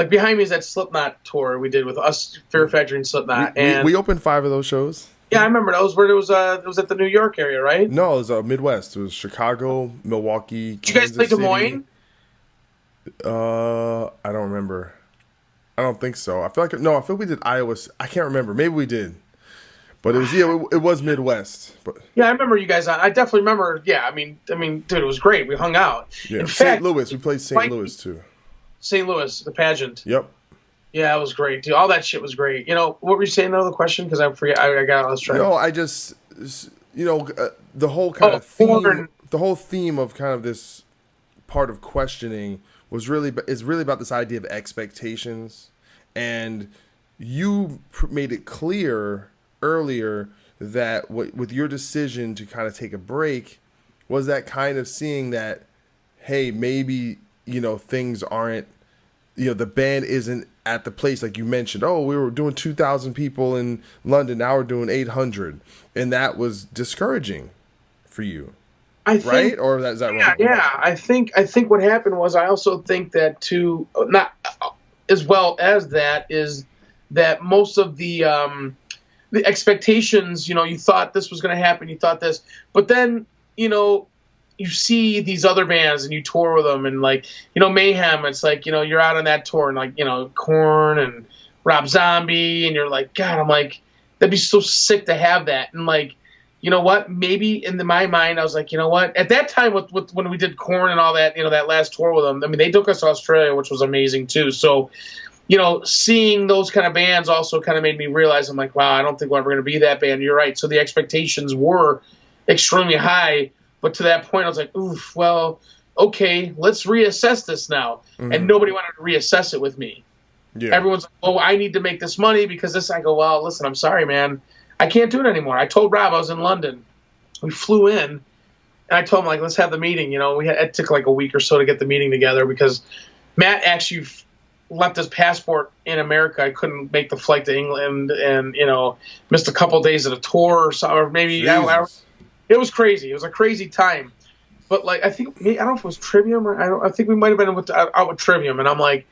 behind me is that Slipknot tour we did with us, Fear Factory and Slipknot, we opened 5 of those shows. Yeah, I remember those. Where it was at the New York area, right? No, it was Midwest. It was Chicago, Milwaukee, Did you guys play Kansas Des City. Moines? I don't remember. I don't think so. I feel like no. I feel like we did Iowa. I can't remember. Maybe we did, but it was it was Midwest. But Yeah, I remember you guys. I definitely remember. Yeah, I mean, dude, it was great. We hung out. yeah, In St. fact, Louis. We played St. Louis too. St. Louis, the pageant. Yep. Yeah, it was great, dude. All that shit was great. What were you saying though? The question, because I forget. I got lost track. No, I just the whole kind of theme. Corn. The whole theme of kind of this part of questioning is really about this idea of expectations, and you made it clear earlier that with your decision to kind of take a break was that kind of seeing that, hey, maybe things aren't, the band isn't at the place like you mentioned. Oh, we were doing 2,000 people in London, now we're doing 800, and that was discouraging for you. I think, right? Or is that wrong? Yeah. I think what happened was I also think that too, not as well as that, is that most of the expectations, you thought this was going to happen, you thought this, but then you see these other bands and you tour with them, and like Mayhem. It's like you're out on that tour, and like Korn and Rob Zombie, and you're like, God, I'm like, that'd be so sick to have that, and like. You know what? Maybe in my mind, I was like, you know what? At that time, with when we did Korn and all that, that last tour with them, I mean, they took us to Australia, which was amazing too. So, seeing those kind of bands also kind of made me realize, I'm like, wow, I don't think we're ever going to be that band. You're right. So the expectations were extremely high, but to that point, I was like, oof, well, okay, let's reassess this now. Mm-hmm. And nobody wanted to reassess it with me. Yeah. Everyone's like, oh, I need to make this money because this. I go, well, listen, I'm sorry, man. I can't do it anymore. I told Rob I was in London. We flew in, and I told him, like, let's have the meeting. It took like a week or so to get the meeting together because Matt actually left his passport in America. I couldn't make the flight to England, and missed a couple of days of the tour or something. Or maybe it was crazy. It was a crazy time. But like, I don't know if it was Trivium or I think we might have been out with Trivium, and I'm like,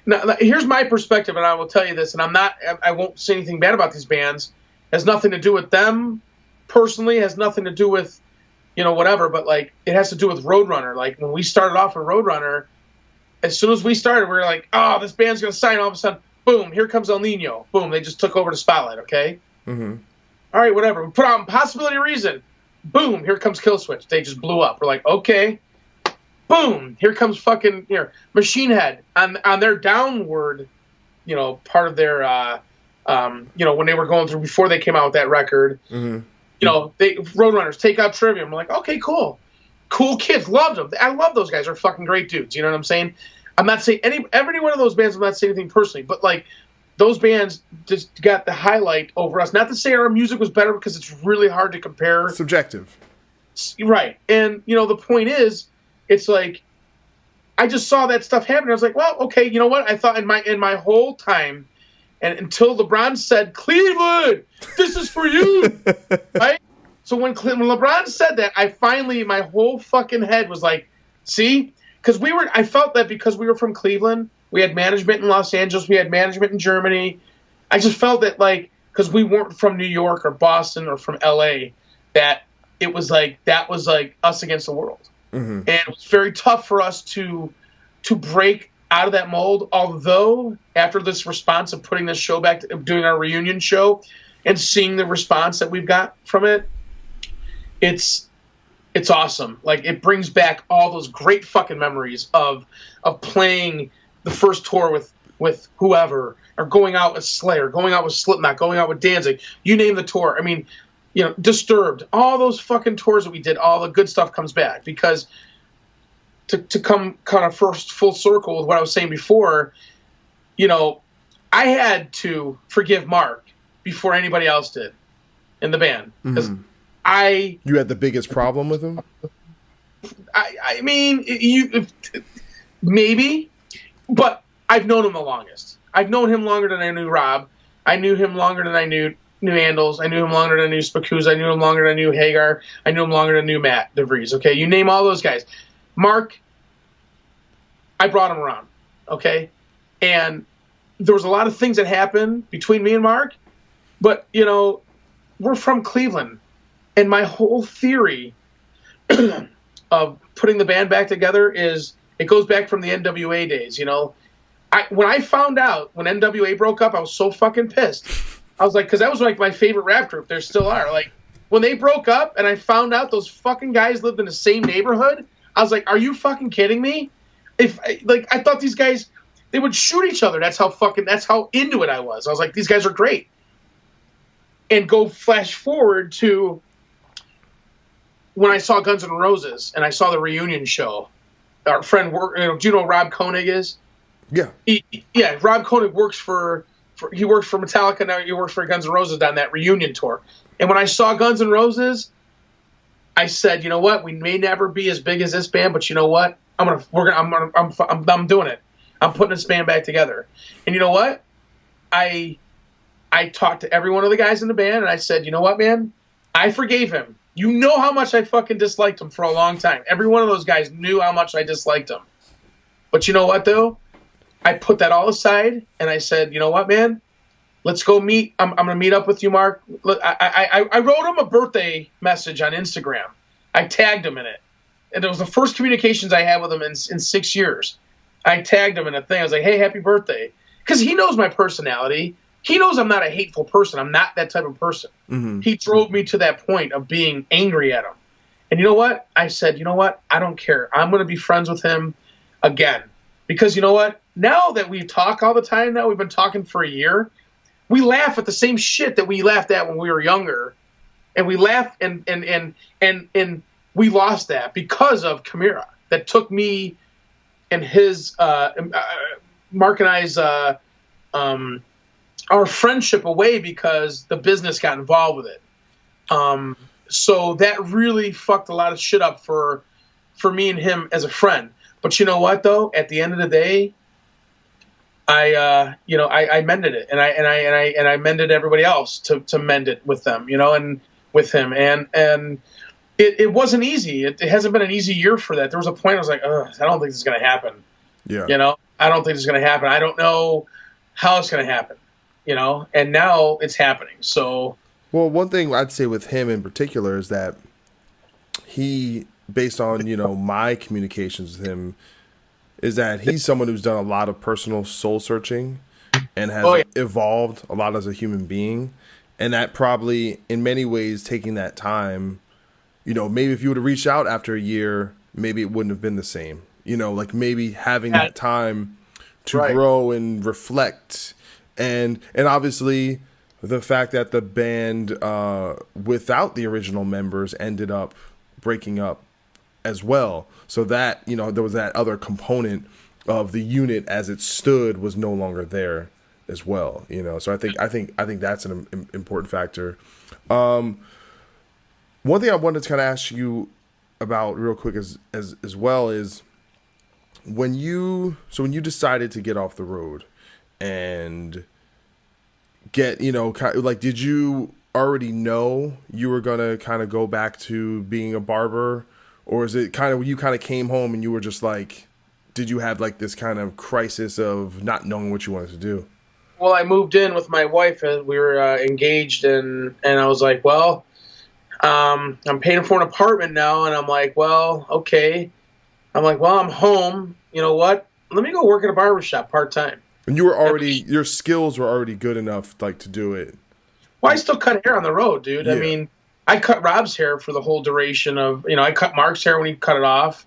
now here's my perspective, and I will tell you this, and I won't say anything bad about these bands. Has nothing to do with them personally, has nothing to do with, whatever, but like it has to do with Roadrunner. Like when we started off with Roadrunner, as soon as we started, we were like, oh, this band's going to sign. All of a sudden, boom, here comes El Nino. Boom, they just took over the spotlight, okay? Mm-hmm. All right, whatever. We put out Possibility of Reason. Boom, here comes Killswitch. They just blew up. We're like, okay. Boom, here comes fucking Machine Head on their downward, part of their when they were going through before they came out with that record, mm-hmm. They Roadrunners take out Trivium. I'm like, okay, cool kids, loved them. I love those guys. They're fucking great dudes. You know what I'm saying? I'm not saying every one of those bands. I'm not saying anything personally, but like those bands just got the highlight over us. Not to say our music was better because it's really hard to compare. Subjective, right? And the point is, it's like I just saw that stuff happen. I was like, well, okay, you know what? I thought in my whole time. And until LeBron said, Cleveland, this is for you, right? So when LeBron said that, my whole fucking head was like, see? Because I felt that because we were from Cleveland, we had management in Los Angeles, we had management in Germany. I just felt that, like, because we weren't from New York or Boston or from L.A., that it was like, that was like us against the world. Mm-hmm. And it was very tough for us to break out of that mold, although after this response of putting this show back, doing our reunion show, and seeing the response that we've got from it, it's awesome. Like, it brings back all those great fucking memories of playing the first tour with whoever, or going out with Slayer, going out with Slipknot, going out with Danzig. You name the tour. I mean, Disturbed. All those fucking tours that we did, all the good stuff comes back because. To come kind of first full circle with what I was saying before, I had to forgive Mark before anybody else did in the band. Because You had the biggest problem with him? I mean, maybe, but I've known him the longest. I've known him longer than I knew Rob. I knew him longer than I knew Andals. I knew him longer than I knew Spacuz. I knew him longer than I knew Hagar. I knew him longer than I knew Matt DeVries. Okay, you name all those guys. Mark, I brought him around, okay? And there was a lot of things that happened between me and Mark, but, we're from Cleveland, and my whole theory of putting the band back together is it goes back from the NWA days. When I found out when NWA broke up, I was so fucking pissed. I was like, because that was like my favorite rap group. There still are. Like when they broke up, and I found out those fucking guys lived in the same neighborhood, I was like, are you fucking kidding me? I thought these guys, they would shoot each other. That's how into it I was. I was like, these guys are great. And go flash forward to when I saw Guns N' Roses and I saw the reunion show. Our friend, do you know who Rob Koenig is? Yeah. Rob Koenig works for Metallica now. He works for Guns N' Roses on that reunion tour. And when I saw Guns N' Roses, I said, you know what? We may never be as big as this band, but you know what? I'm doing it. I'm putting this band back together. And you know what? I talked to every one of the guys in the band, and I said, you know what, man? I forgave him. You know how much I fucking disliked him for a long time. Every one of those guys knew how much I disliked him. But you know what, though? I put that all aside, and I said, you know what, man? Let's go meet. I'm going to meet up with you, Mark. I wrote him a birthday message on Instagram. I tagged him in it. And it was the first communications I had with him in 6 years. I tagged him in a thing. I was like, hey, happy birthday. Because he knows my personality. He knows I'm not a hateful person. I'm not that type of person. Mm-hmm. He drove me to that point of being angry at him. And you know what? I said, you know what? I don't care. I'm going to be friends with him again. Because you know what? Now that we talk all the time now, we've been talking for a year, we laugh at the same shit that we laughed at when we were younger. And we laugh and we lost that because of Chimaira. That took me and his Mark and I's our friendship away because the business got involved with it. So that really fucked a lot of shit up for me and him as a friend. But you know what though? At the end of the day, I mended it, and I mended everybody else to mend it with them, and with him, and it wasn't easy. It hasn't been an easy year for that. There was a point I was like, I don't think this is going to happen. Yeah. I don't think this is going to happen. I don't know how it's going to happen. And now it's happening. So, well, one thing I'd say with him in particular is that he, based on, my communications with him, is that he's someone who's done a lot of personal soul searching and has evolved a lot as a human being. And that probably, in many ways, taking that time, maybe if you would have reached out after a year, maybe it wouldn't have been the same. Like maybe having that time to grow and reflect. And obviously the fact that the band without the original members ended up breaking up as well. So that, there was that other component of the unit as it stood was no longer there as well. So I think that's an important factor. One thing I wanted to kind of ask you about real quick as well is when you decided to get off the road and get, did you already know you were going to kind of go back to being a barber, or is it kind of, you kind of came home and you were just like, did you have like this kind of crisis of not knowing what you wanted to do? Well, I moved in with my wife and we were engaged, and I was like, well, I'm paying for an apartment now. And I'm like, well, okay. I'm like, well, I'm home. You know what? Let me go work at a barbershop part-time. And you were already, your skills were already good enough, like, to do it. Well, I still cut hair on the road, dude. Yeah. I mean, I cut Rob's hair for the whole duration of, I cut Mark's hair when he cut it off.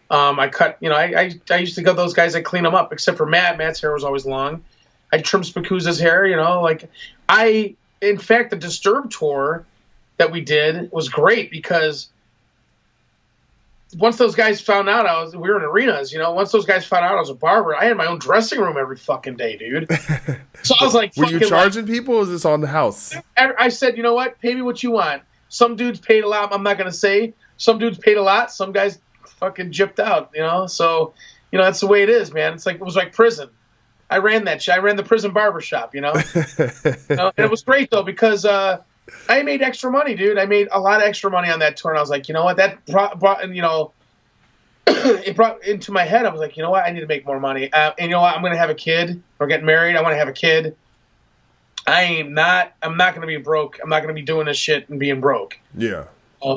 I cut, I used to get those guys, I clean them up, except for Matt. Matt's hair was always long. I trimmed Spacuzza's hair, in fact, the Disturbed tour that we did was great because once those guys found out we were in arenas, once those guys found out I was a barber, I had my own dressing room every fucking day, dude. So I was like, were you charging people, or was this on the house? I said, you know what? Pay me what you want. Some dudes paid a lot. I'm not going to say. Some dudes paid a lot. Some guys fucking gypped out, So, that's the way it is, man. It was like prison. I ran that shit. I ran the prison barbershop, And it was great, though, because I made extra money, dude. I made a lot of extra money on that tour, and I was like, you know what? That brought it brought into my head. I was like, you know what? I need to make more money. And you know what? I'm going to have a kid. We're getting married. I want to have a kid. I'm not going to be broke. I'm not going to be doing this shit and being broke. Yeah.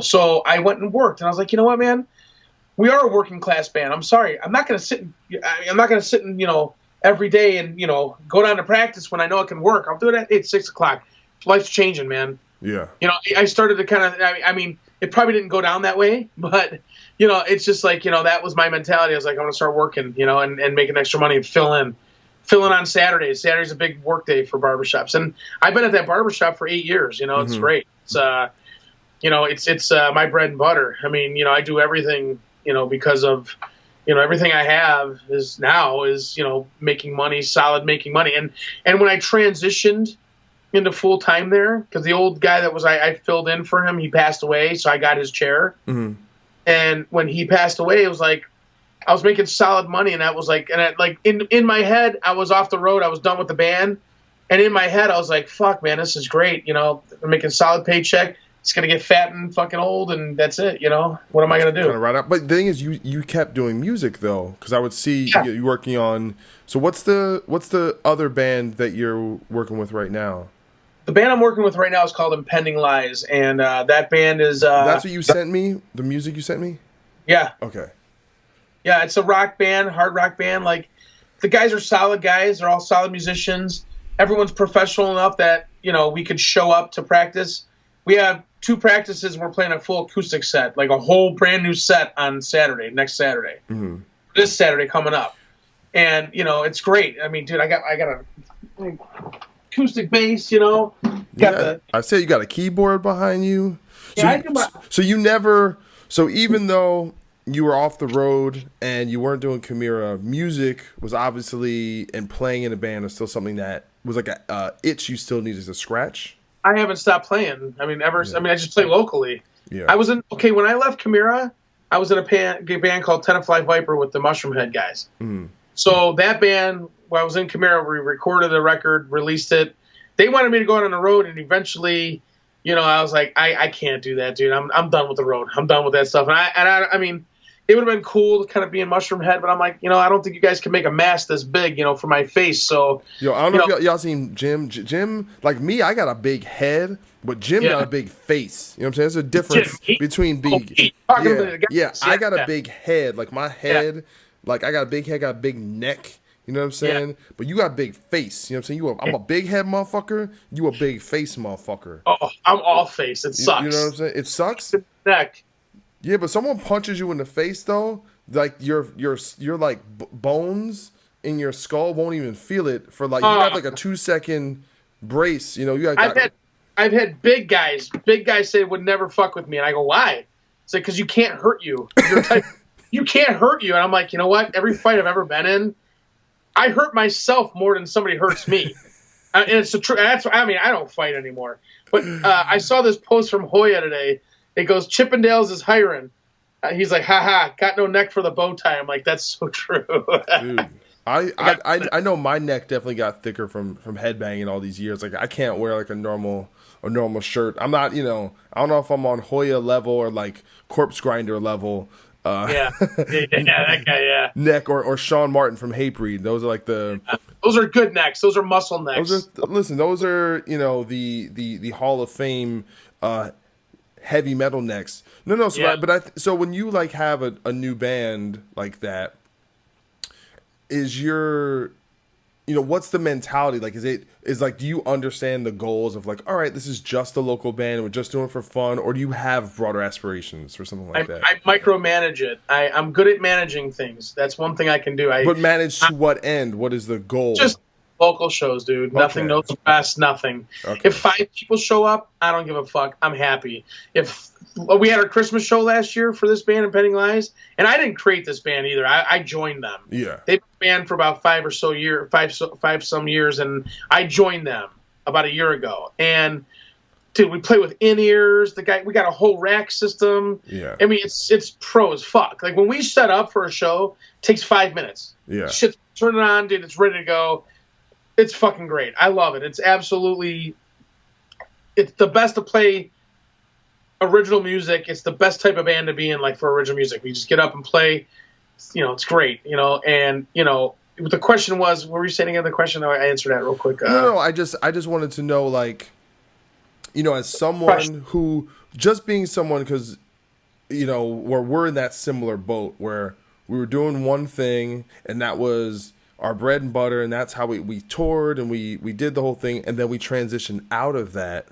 So I went and worked, and I was like, you know what, man? We are a working class band. I'm sorry. I'm not going to sit and, every day and, go down to practice when I know I can work. I'll do it at 6 o'clock. Life's changing, man. Yeah. I started to kind of, I mean, it probably didn't go down that way, but, it's just like, that was my mentality. I was like, I'm going to start working, and making extra money and fill in on Saturdays. Saturday's a big work day for barbershops. And I've been at that barbershop for 8 years. It's great. It's, it's my bread and butter. I mean, I do everything, because of, everything I have is making money, solid making money. And when I transitioned into full time there, because the old guy that I filled in for him, he passed away. So I got his chair. Mm-hmm. And when he passed away, it was like, I was making solid money. And that was like, in my head, I was off the road. I was done with the band. And in my head, I was like, fuck, man, this is great. I'm making solid paycheck. It's going to get fat and fucking old, and that's it, What am I going to do? Kind of right up. But the thing is, you kept doing music, though, because I would see you working on... So what's the other band that you're working with right now? The band I'm working with right now is called Impending Lies, and that band is... That's what you sent me? The music you sent me? Yeah. Okay. Yeah, it's a rock band, hard rock band. Like, the guys are solid guys. They're all solid musicians. Everyone's professional enough that, we could show up to practice. We have 2 practices and we're playing a full acoustic set, like a whole brand new set on next Saturday. Mm-hmm. This Saturday coming up. And, it's great. I mean, dude, I got a acoustic bass, I say you got a keyboard behind you. Yeah, so even though you were off the road and you weren't doing Chimaira, music was obviously, and playing in a band is still something that was like a itch you still needed to scratch. I haven't stopped playing. I mean, ever. Yeah. I mean, I just play locally. Yeah. When I left Chimaira, I was in a band called Ten of Fly Viper with the Mushroom Head guys. Mm. So that band, while I was in Chimaira, we recorded the record, released it. They wanted me to go out on the road, and eventually, I was like, I can't do that, dude. I'm done with the road. I'm done with that stuff. And I mean, it would have been cool to kind of be in Mushroom Head, but I'm like, I don't think you guys can make a mask this big, for my face. So, I don't know if y'all seen Jim. Jim, like me, I got a big head, but Jim got a big face. You know what I'm saying? There's a difference between big. I got a big head. Like my head, like I got a big head, got a big neck. You know what I'm saying? Yeah. But you got a big face. You know what I'm saying? I'm a big head motherfucker. You a big face motherfucker. Oh, I'm all face. It sucks. You know what I'm saying? It sucks. Neck. Yeah, but someone punches you in the face though, like your like bones in your skull won't even feel it for like you have like a 2-second brace. I've had big guys say would never fuck with me, and I go, why? It's like, because you can't hurt you. You can't hurt you, and I'm like, you know what? Every fight I've ever been in, I hurt myself more than somebody hurts me. And it's the truth. I mean, I don't fight anymore. But I saw this post from Hoya today. It goes, Chippendales is hiring. He's like, haha, got no neck for the bow tie. I'm like, that's so true. Dude, I know my neck definitely got thicker from headbanging all these years. Like I can't wear like a normal shirt. I'm not, I don't know if I'm on Hoya level or like Corpse Grinder level. That guy, yeah. Neck or Sean Martin from Hatebreed. Those are like the. Those are good necks. Those are muscle necks. Those are the Hall of Fame heavy metal necks. No. So so when you like have a new band like that, is your, what's the mentality? Like, do you understand the goals of like, all right, this is just a local band, we're just doing it for fun, or do you have broader aspirations for something like that? I micromanage it. I'm good at managing things. That's one thing I can do. But manage to what end? What is the goal? Just local shows, dude. Okay. Nothing, no stress, nothing. Okay. If 5 people show up, I don't give a fuck. I'm happy. If we had our Christmas show last year for this band, Impending Lies, and I didn't create this band either. I joined them. Yeah. They've been a band for about 5 some years, and I joined them about a year ago. And dude, we play with in-ears. We got a whole rack system. Yeah. I mean, it's pro as fuck. Like when we set up for a show, it takes 5 minutes. Yeah. Shit, turn it on, dude. It's ready to go. It's fucking great. I love it. It's the best to play original music. It's the best type of band to be in, like for original music. We just get up and play. It's great. And the question was, what were you saying again? The question, I answered that real quick. No, I just wanted to know, like, as someone who, just being someone, because, where we're in that similar boat where we were doing one thing and that was our bread and butter, and that's how we toured and we did the whole thing, and then we transitioned out of that.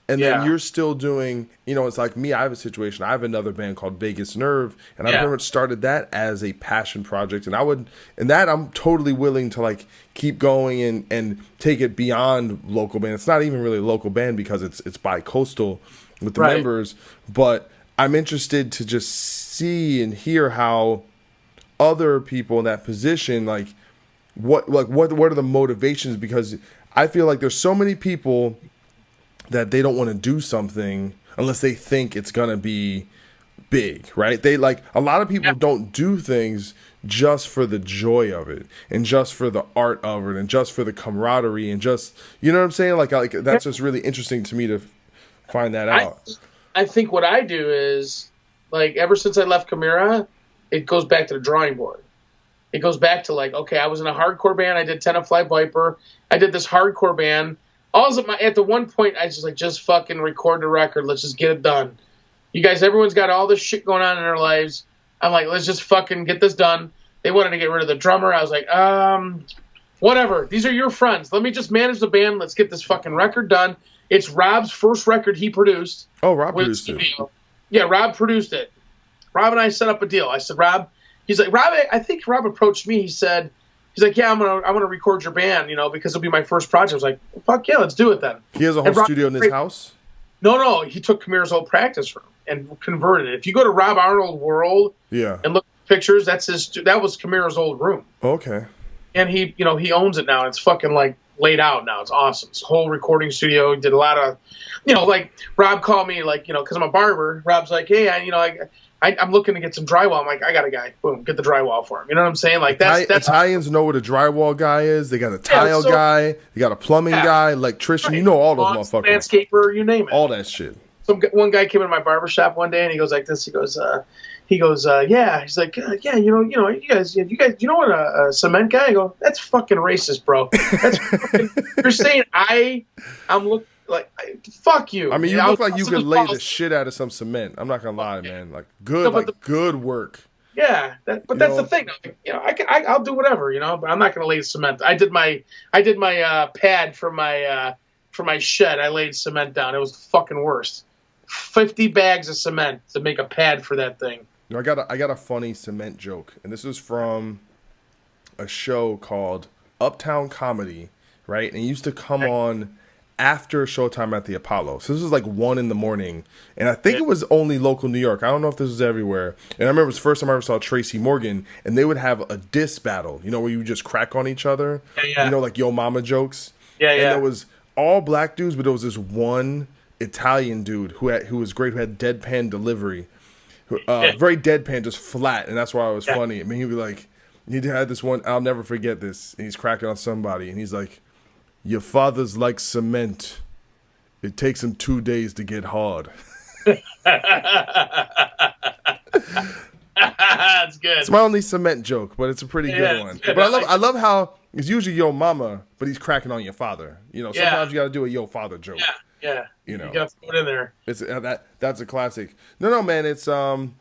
And then you're still doing, it's like me, I have a situation. I have another band called Vegas Nerve, and I pretty much started that as a passion project. And I'm totally willing to like keep going and take it beyond local band. It's not even really a local band because it's bi-coastal with the members, but I'm interested to just see and hear how other people in that position, like what are the motivations? Because I feel like there's so many people that they don't want to do something unless they think it's going to be big, right? They like, a lot of people don't do things just for the joy of it and just for the art of it and just for the camaraderie and just, you know what I'm saying? Like that's just really interesting to me to find that out. I think what I do is, like, ever since I left Chimaira, it goes back to the drawing board. It goes back to, like, okay, I was in a hardcore band. I did Ten of Fly Viper. I did this hardcore band. At the one point, I was just fucking record the record. Let's just get it done. You guys, everyone's got all this shit going on in their lives. I'm like, let's just fucking get this done. They wanted to get rid of the drummer. I was like, whatever. These are your friends. Let me just manage the band. Let's get this fucking record done. It's Rob's first record he produced. Oh, Rob produced it. Yeah, Rob produced it. Rob and I set up a deal. I said, Rob, I think Rob approached me. He's like, yeah, I want to record your band, because it'll be my first project. I was like, well, fuck yeah, let's do it then. He has a whole studio in his house? No, he took Chimaira's old practice room and converted it. If you go to Rob Arnold World and look at pictures, that was Chimaira's old room. Okay. And he owns it now. And it's fucking like laid out now. It's awesome. It's a whole recording studio. He did a lot of, like Rob called me, like, because I'm a barber. Rob's like, hey, I'm looking to get some drywall. I'm like, I got a guy. Boom, get the drywall for him. You know what I'm saying? Like that's Italians know what a drywall guy is. They got a tile guy. They got a plumbing guy, electrician. Right. You know all those motherfuckers. Landscaper, you name it. All that shit. One guy came into my barber shop one day and he goes like this. He goes, yeah. He's like, yeah, you guys, you know what a cement guy? I go, that's fucking racist, bro. That's fucking, you're saying I'm looking. Like, fuck you. I mean, you look like you could lay the shit out of some cement. I'm not gonna lie, man. Like good work. Yeah, that's the thing. Like, I'll do whatever, but I'm not gonna lay cement. I did my pad for my shed. I laid cement down. It was the fucking worst. 50 bags of cement to make a pad for that thing. I got a funny cement joke, and this was from a show called Uptown Comedy, right? And it used to come on after showtime at the Apollo. So this was like 1 a.m, and I think it was only local New York. I don't know if this was everywhere. And I remember it was the first time I ever saw Tracy Morgan, and they would have a diss battle, where you just crack on each other. Like Yo Mama jokes. And it was all black dudes, but there was this one Italian dude who was great, who had deadpan delivery. Very deadpan, just flat, and that's why it was funny. I mean, he'd be like, he had this one, I'll never forget this, and he's cracking on somebody, and he's like, your father's like cement. It takes him 2 days to get hard. That's good. It's my only cement joke, but it's a pretty good one. Good. But I love how it's usually yo mama, but he's cracking on your father. Sometimes you got to do a yo father joke. Yeah. You got to put it in there. It's that's a classic. No, man. It's the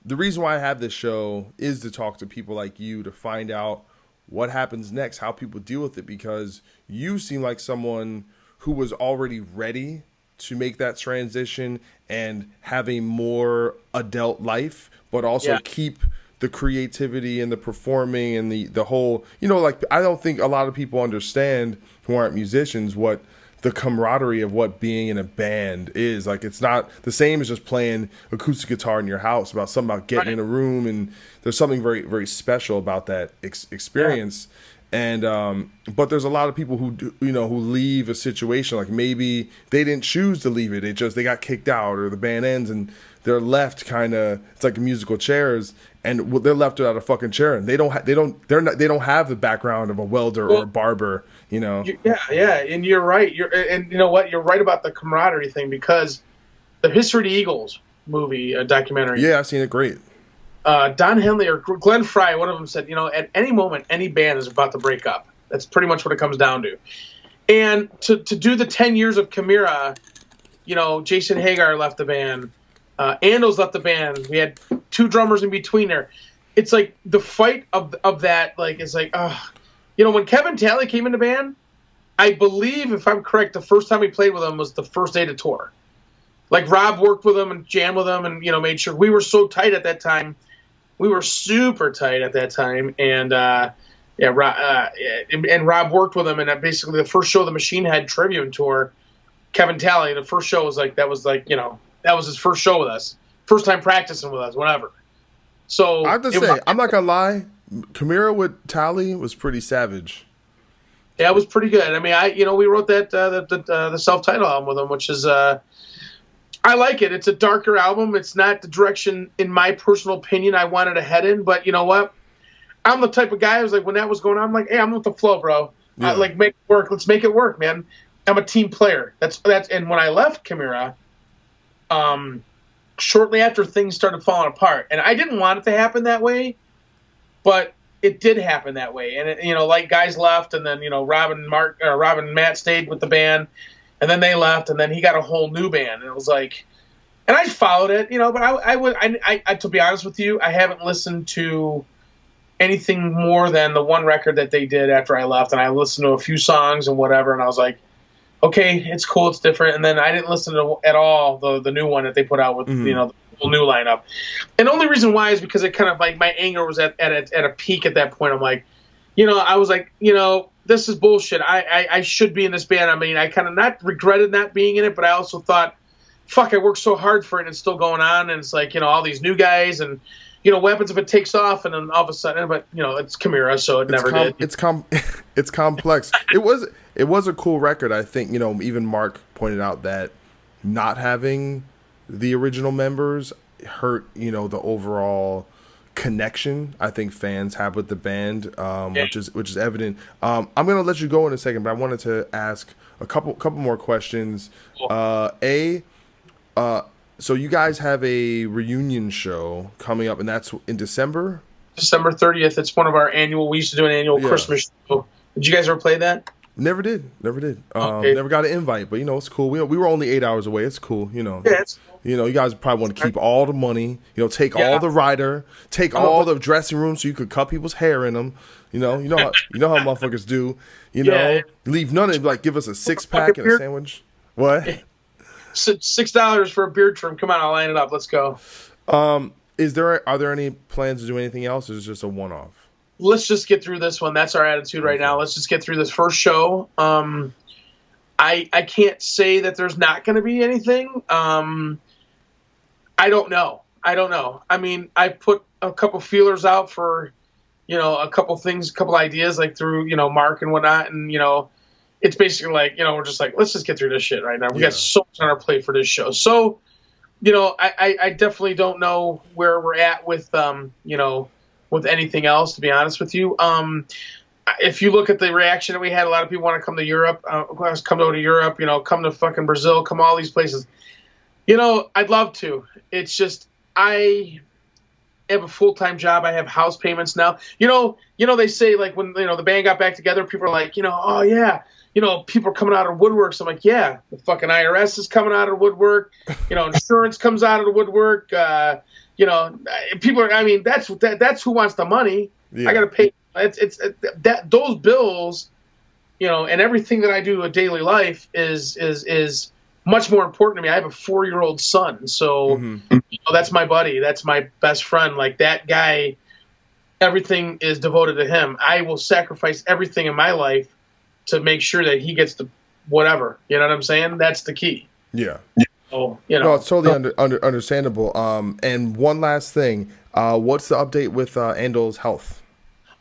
reason why I have this show is to talk to people like you to find out what happens next, how people deal with it, because you seem like someone who was already ready to make that transition and have a more adult life, but also keep the creativity and the performing and the whole, like, I don't think a lot of people understand who aren't musicians what the camaraderie of what being in a band is. Like, it's not the same as just playing acoustic guitar in your house, about something about getting in a room, and there's something very, very special about that experience. And but there's a lot of people who who leave a situation, like maybe they didn't choose to leave it, they got kicked out, or the band ends and they're left kind of, it's like musical chairs, and they're left without a fucking chair, and they don't have the background of a welder or a barber, Yeah, and you're right. And you know what? You're right about the camaraderie thing, because the History of the Eagles movie, documentary. Yeah, I've seen it. Great. Don Henley or Glenn Fry, one of them said, at any moment, any band is about to break up. That's pretty much what it comes down to. And to do the 10 years of Chimaira, Jason Hagar left the band. Andos left the band. We had 2 drummers in between there. It's like the fight of that, it's like, when Kevin Talley came in the band, I believe, if I'm correct, the first time we played with him was the first day to tour. Like, Rob worked with him and jammed with him and, made sure. We were so tight at that time. We were super tight at that time. And, and Rob worked with him. And basically the first show, the Machine Head Tribune Tour, Kevin Talley, the first show was that was his first show with us. First time practicing with us, whatever. So I have to say, I'm not going to lie, Chimaira with Talley was pretty savage. Yeah, it was pretty good. I mean, we wrote that the self-titled album with him, which is I like it. It's a darker album. It's not the direction, in my personal opinion, I wanted to head in. But you know what? I'm the type of guy who's like, when that was going on, I'm like, hey, I'm with the flow, bro. Yeah. Make it work. Let's make it work, man. I'm a team player. That's. And when I left Chimaira, shortly after things started falling apart, and I didn't want it to happen that way, but it did happen that way. And it, guys left, and then Rob and Matt stayed with the band. And then they left, and then he got a whole new band. And it was like, and I followed it, but I to be honest with you, I haven't listened to anything more than the one record that they did after I left. And I listened to a few songs and whatever, and I was like, okay, it's cool, it's different. And then I didn't listen to at all the new one that they put out with, the whole new lineup. And the only reason why is because it kind of like my anger was at a peak at that point. I'm like, I was like, this is bullshit. I should be in this band. I mean, I kind of not regretted not being in it, but I also thought, fuck, I worked so hard for it and it's still going on. And it's like, all these new guys and, what happens if it takes off and then all of a sudden, but, it's Chimaira, so it never did. It's complex. It was a cool record. I think, even Mark pointed out that not having the original members hurt, the overall connection I think fans have with the band, which is evident. I'm gonna let you go in a second, but I wanted to ask a couple more questions. So you guys have a reunion show coming up, and that's in December 30th. It's one of our annual. We used to do an annual Christmas show. Did you guys ever play that? Never did. Okay. Never got an invite, but it's cool. We were only 8 hours away. It's cool. Yeah, it's cool. You guys probably want to keep all the money. Take all the rider, take all the dressing rooms so you could cut people's hair in them. You know how motherfuckers do. Leave none of it. Like, give us a 6-pack and a sandwich. What? $6 for a beard trim. Come on, I'll line it up. Let's go. Are there any plans to do anything else, or is it just a one-off? Let's just get through this one. That's our attitude right now. Let's just get through this first show. I can't say that there's not going to be anything. I don't know. I mean, I put a couple feelers out for, a couple things, a couple ideas, like through, Mark and whatnot. And, it's basically like, we're just like, let's just get through this shit right now. We got so much on our plate for this show. So, I definitely don't know where we're at with, with anything else, to be honest with you. If you look at the reaction that we had, a lot of people want to come to Europe, come over to Europe, come to fucking Brazil, come all these places. I'd love to. It's just, I have a full-time job. I have house payments now. They say, like, when, the band got back together, people are like, oh yeah, people are coming out of woodworks. I'm like, yeah, the fucking IRS is coming out of the woodwork. Insurance comes out of the woodwork. People are, I mean, that's who wants the money. Yeah. I got to pay. It's those bills, and everything that I do in daily life is much more important to me. I have a 4-year-old son, so that's my buddy. That's my best friend. Like, that guy, everything is devoted to him. I will sacrifice everything in my life to make sure that he gets the whatever. You know what I'm saying? That's the key. Yeah. So, No, it's totally understandable. And one last thing, what's the update with Andel's health?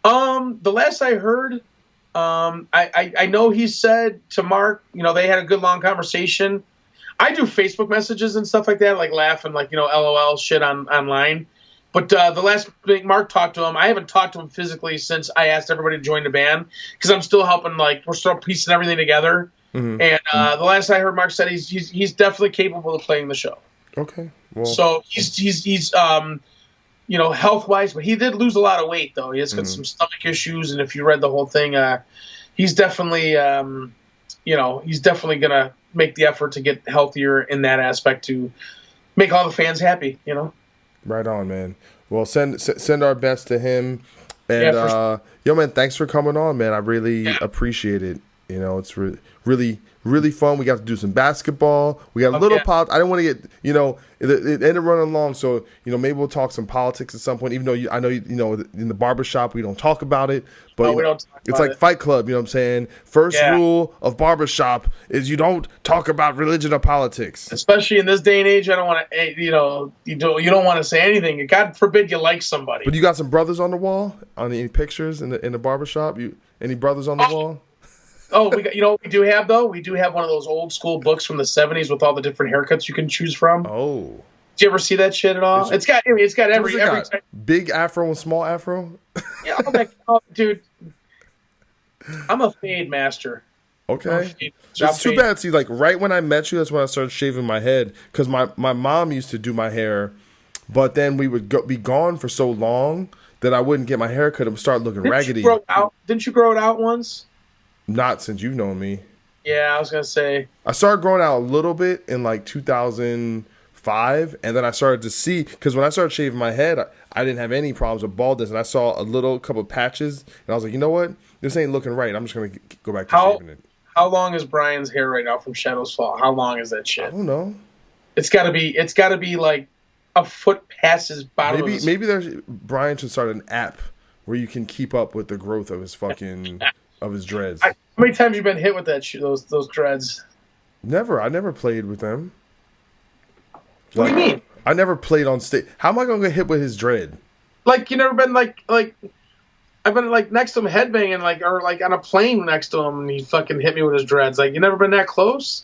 The last I heard, I know he said to Mark, they had a good long conversation. I do Facebook messages and stuff like that, like laughing, like, LOL shit online. But the last thing Mark talked to him, I haven't talked to him physically since I asked everybody to join the band, because I'm still helping, like, we're still piecing everything together. And the last I heard, Mark said he's definitely capable of playing the show. Okay. Well, so he's health wise, but he did lose a lot of weight though. He has got some stomach issues, and if you read the whole thing, he's definitely he's definitely gonna make the effort to get healthier in that aspect to make all the fans happy. Right on, man. Well, send our best to him. And yo, man, thanks for coming on, man. I really appreciate it. It's really fun. We got to do some basketball. We got a little I didn't want to get, it ended running long, so maybe we'll talk some politics at some point. Even though I know in the barbershop we don't talk about it, but we don't talk it's about like it. Fight Club. You know what I'm saying? First rule of barbershop is you don't talk about religion or politics. Especially in this day and age, I don't want to. You don't want to say anything. God forbid you like somebody. But you got some brothers on the wall on any pictures in the barbershop. Any brothers on the wall? Oh, we got, we do have though. We do have one of those old school books from the '70s with all the different haircuts you can choose from. Oh, did you ever see that shit at all? It's got every type. Big afro and small afro. Yeah, dude. I'm a fade master. Okay, it's too bad. See, like right when I met you, that's when I started shaving my head because my mom used to do my hair, but then we would be gone for so long that I wouldn't get my hair cut. It would start looking raggedy. Didn't you grow it out once? Not since you've known me. Yeah, I was gonna say. I started growing out a little bit in like 2005, and then I started to see because when I started shaving my head, I didn't have any problems with baldness, and I saw a couple of patches, and I was like, you know what, this ain't looking right. I'm just gonna go back to shaving it. How long is Brian's hair right now from Shadow's Fall? How long is that shit? I don't know. It's gotta be like a foot past his bottom. Maybe Brian should start an app where you can keep up with the growth of his fucking. Of his dreads. How many times you been hit with those dreads? Never. I never played with them. What do you mean? I never played on stage. How am I gonna get hit with his dread? Like you never been like I've been like next to him headbanging or on a plane next to him and he fucking hit me with his dreads. Like you never been that close?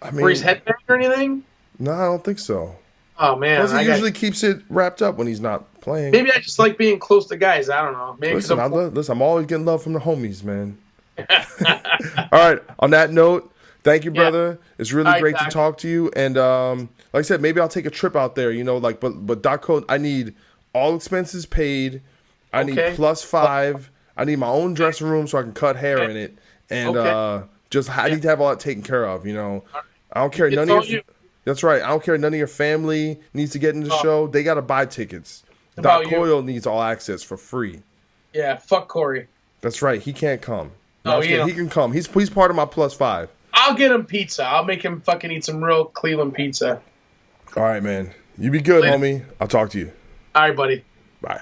I mean, where he's headbanging or anything? No, I don't think so. Oh man, he usually keeps it wrapped up when he's not playing. Maybe I just like being close to guys. I don't know. Maybe listen, I'm always getting love from the homies, man. All right. On that note, thank you, brother. It's really great to talk to you. And like I said, maybe I'll take a trip out there. But Doc Code, I need all expenses paid. I need +5. I need my own dressing room so I can cut hair in it. And I need to have all that taken care of. I don't care. That's right. I don't care. None of your family needs to get in the show. They got to buy tickets. Doc Coyle needs all access for free. Yeah, fuck Corey. That's right. He can't come. No, he can come. He's part of my +5. I'll get him pizza. I'll make him fucking eat some real Cleveland pizza. All right, man. You be good, homie. I'll talk to you. All right, buddy. Bye.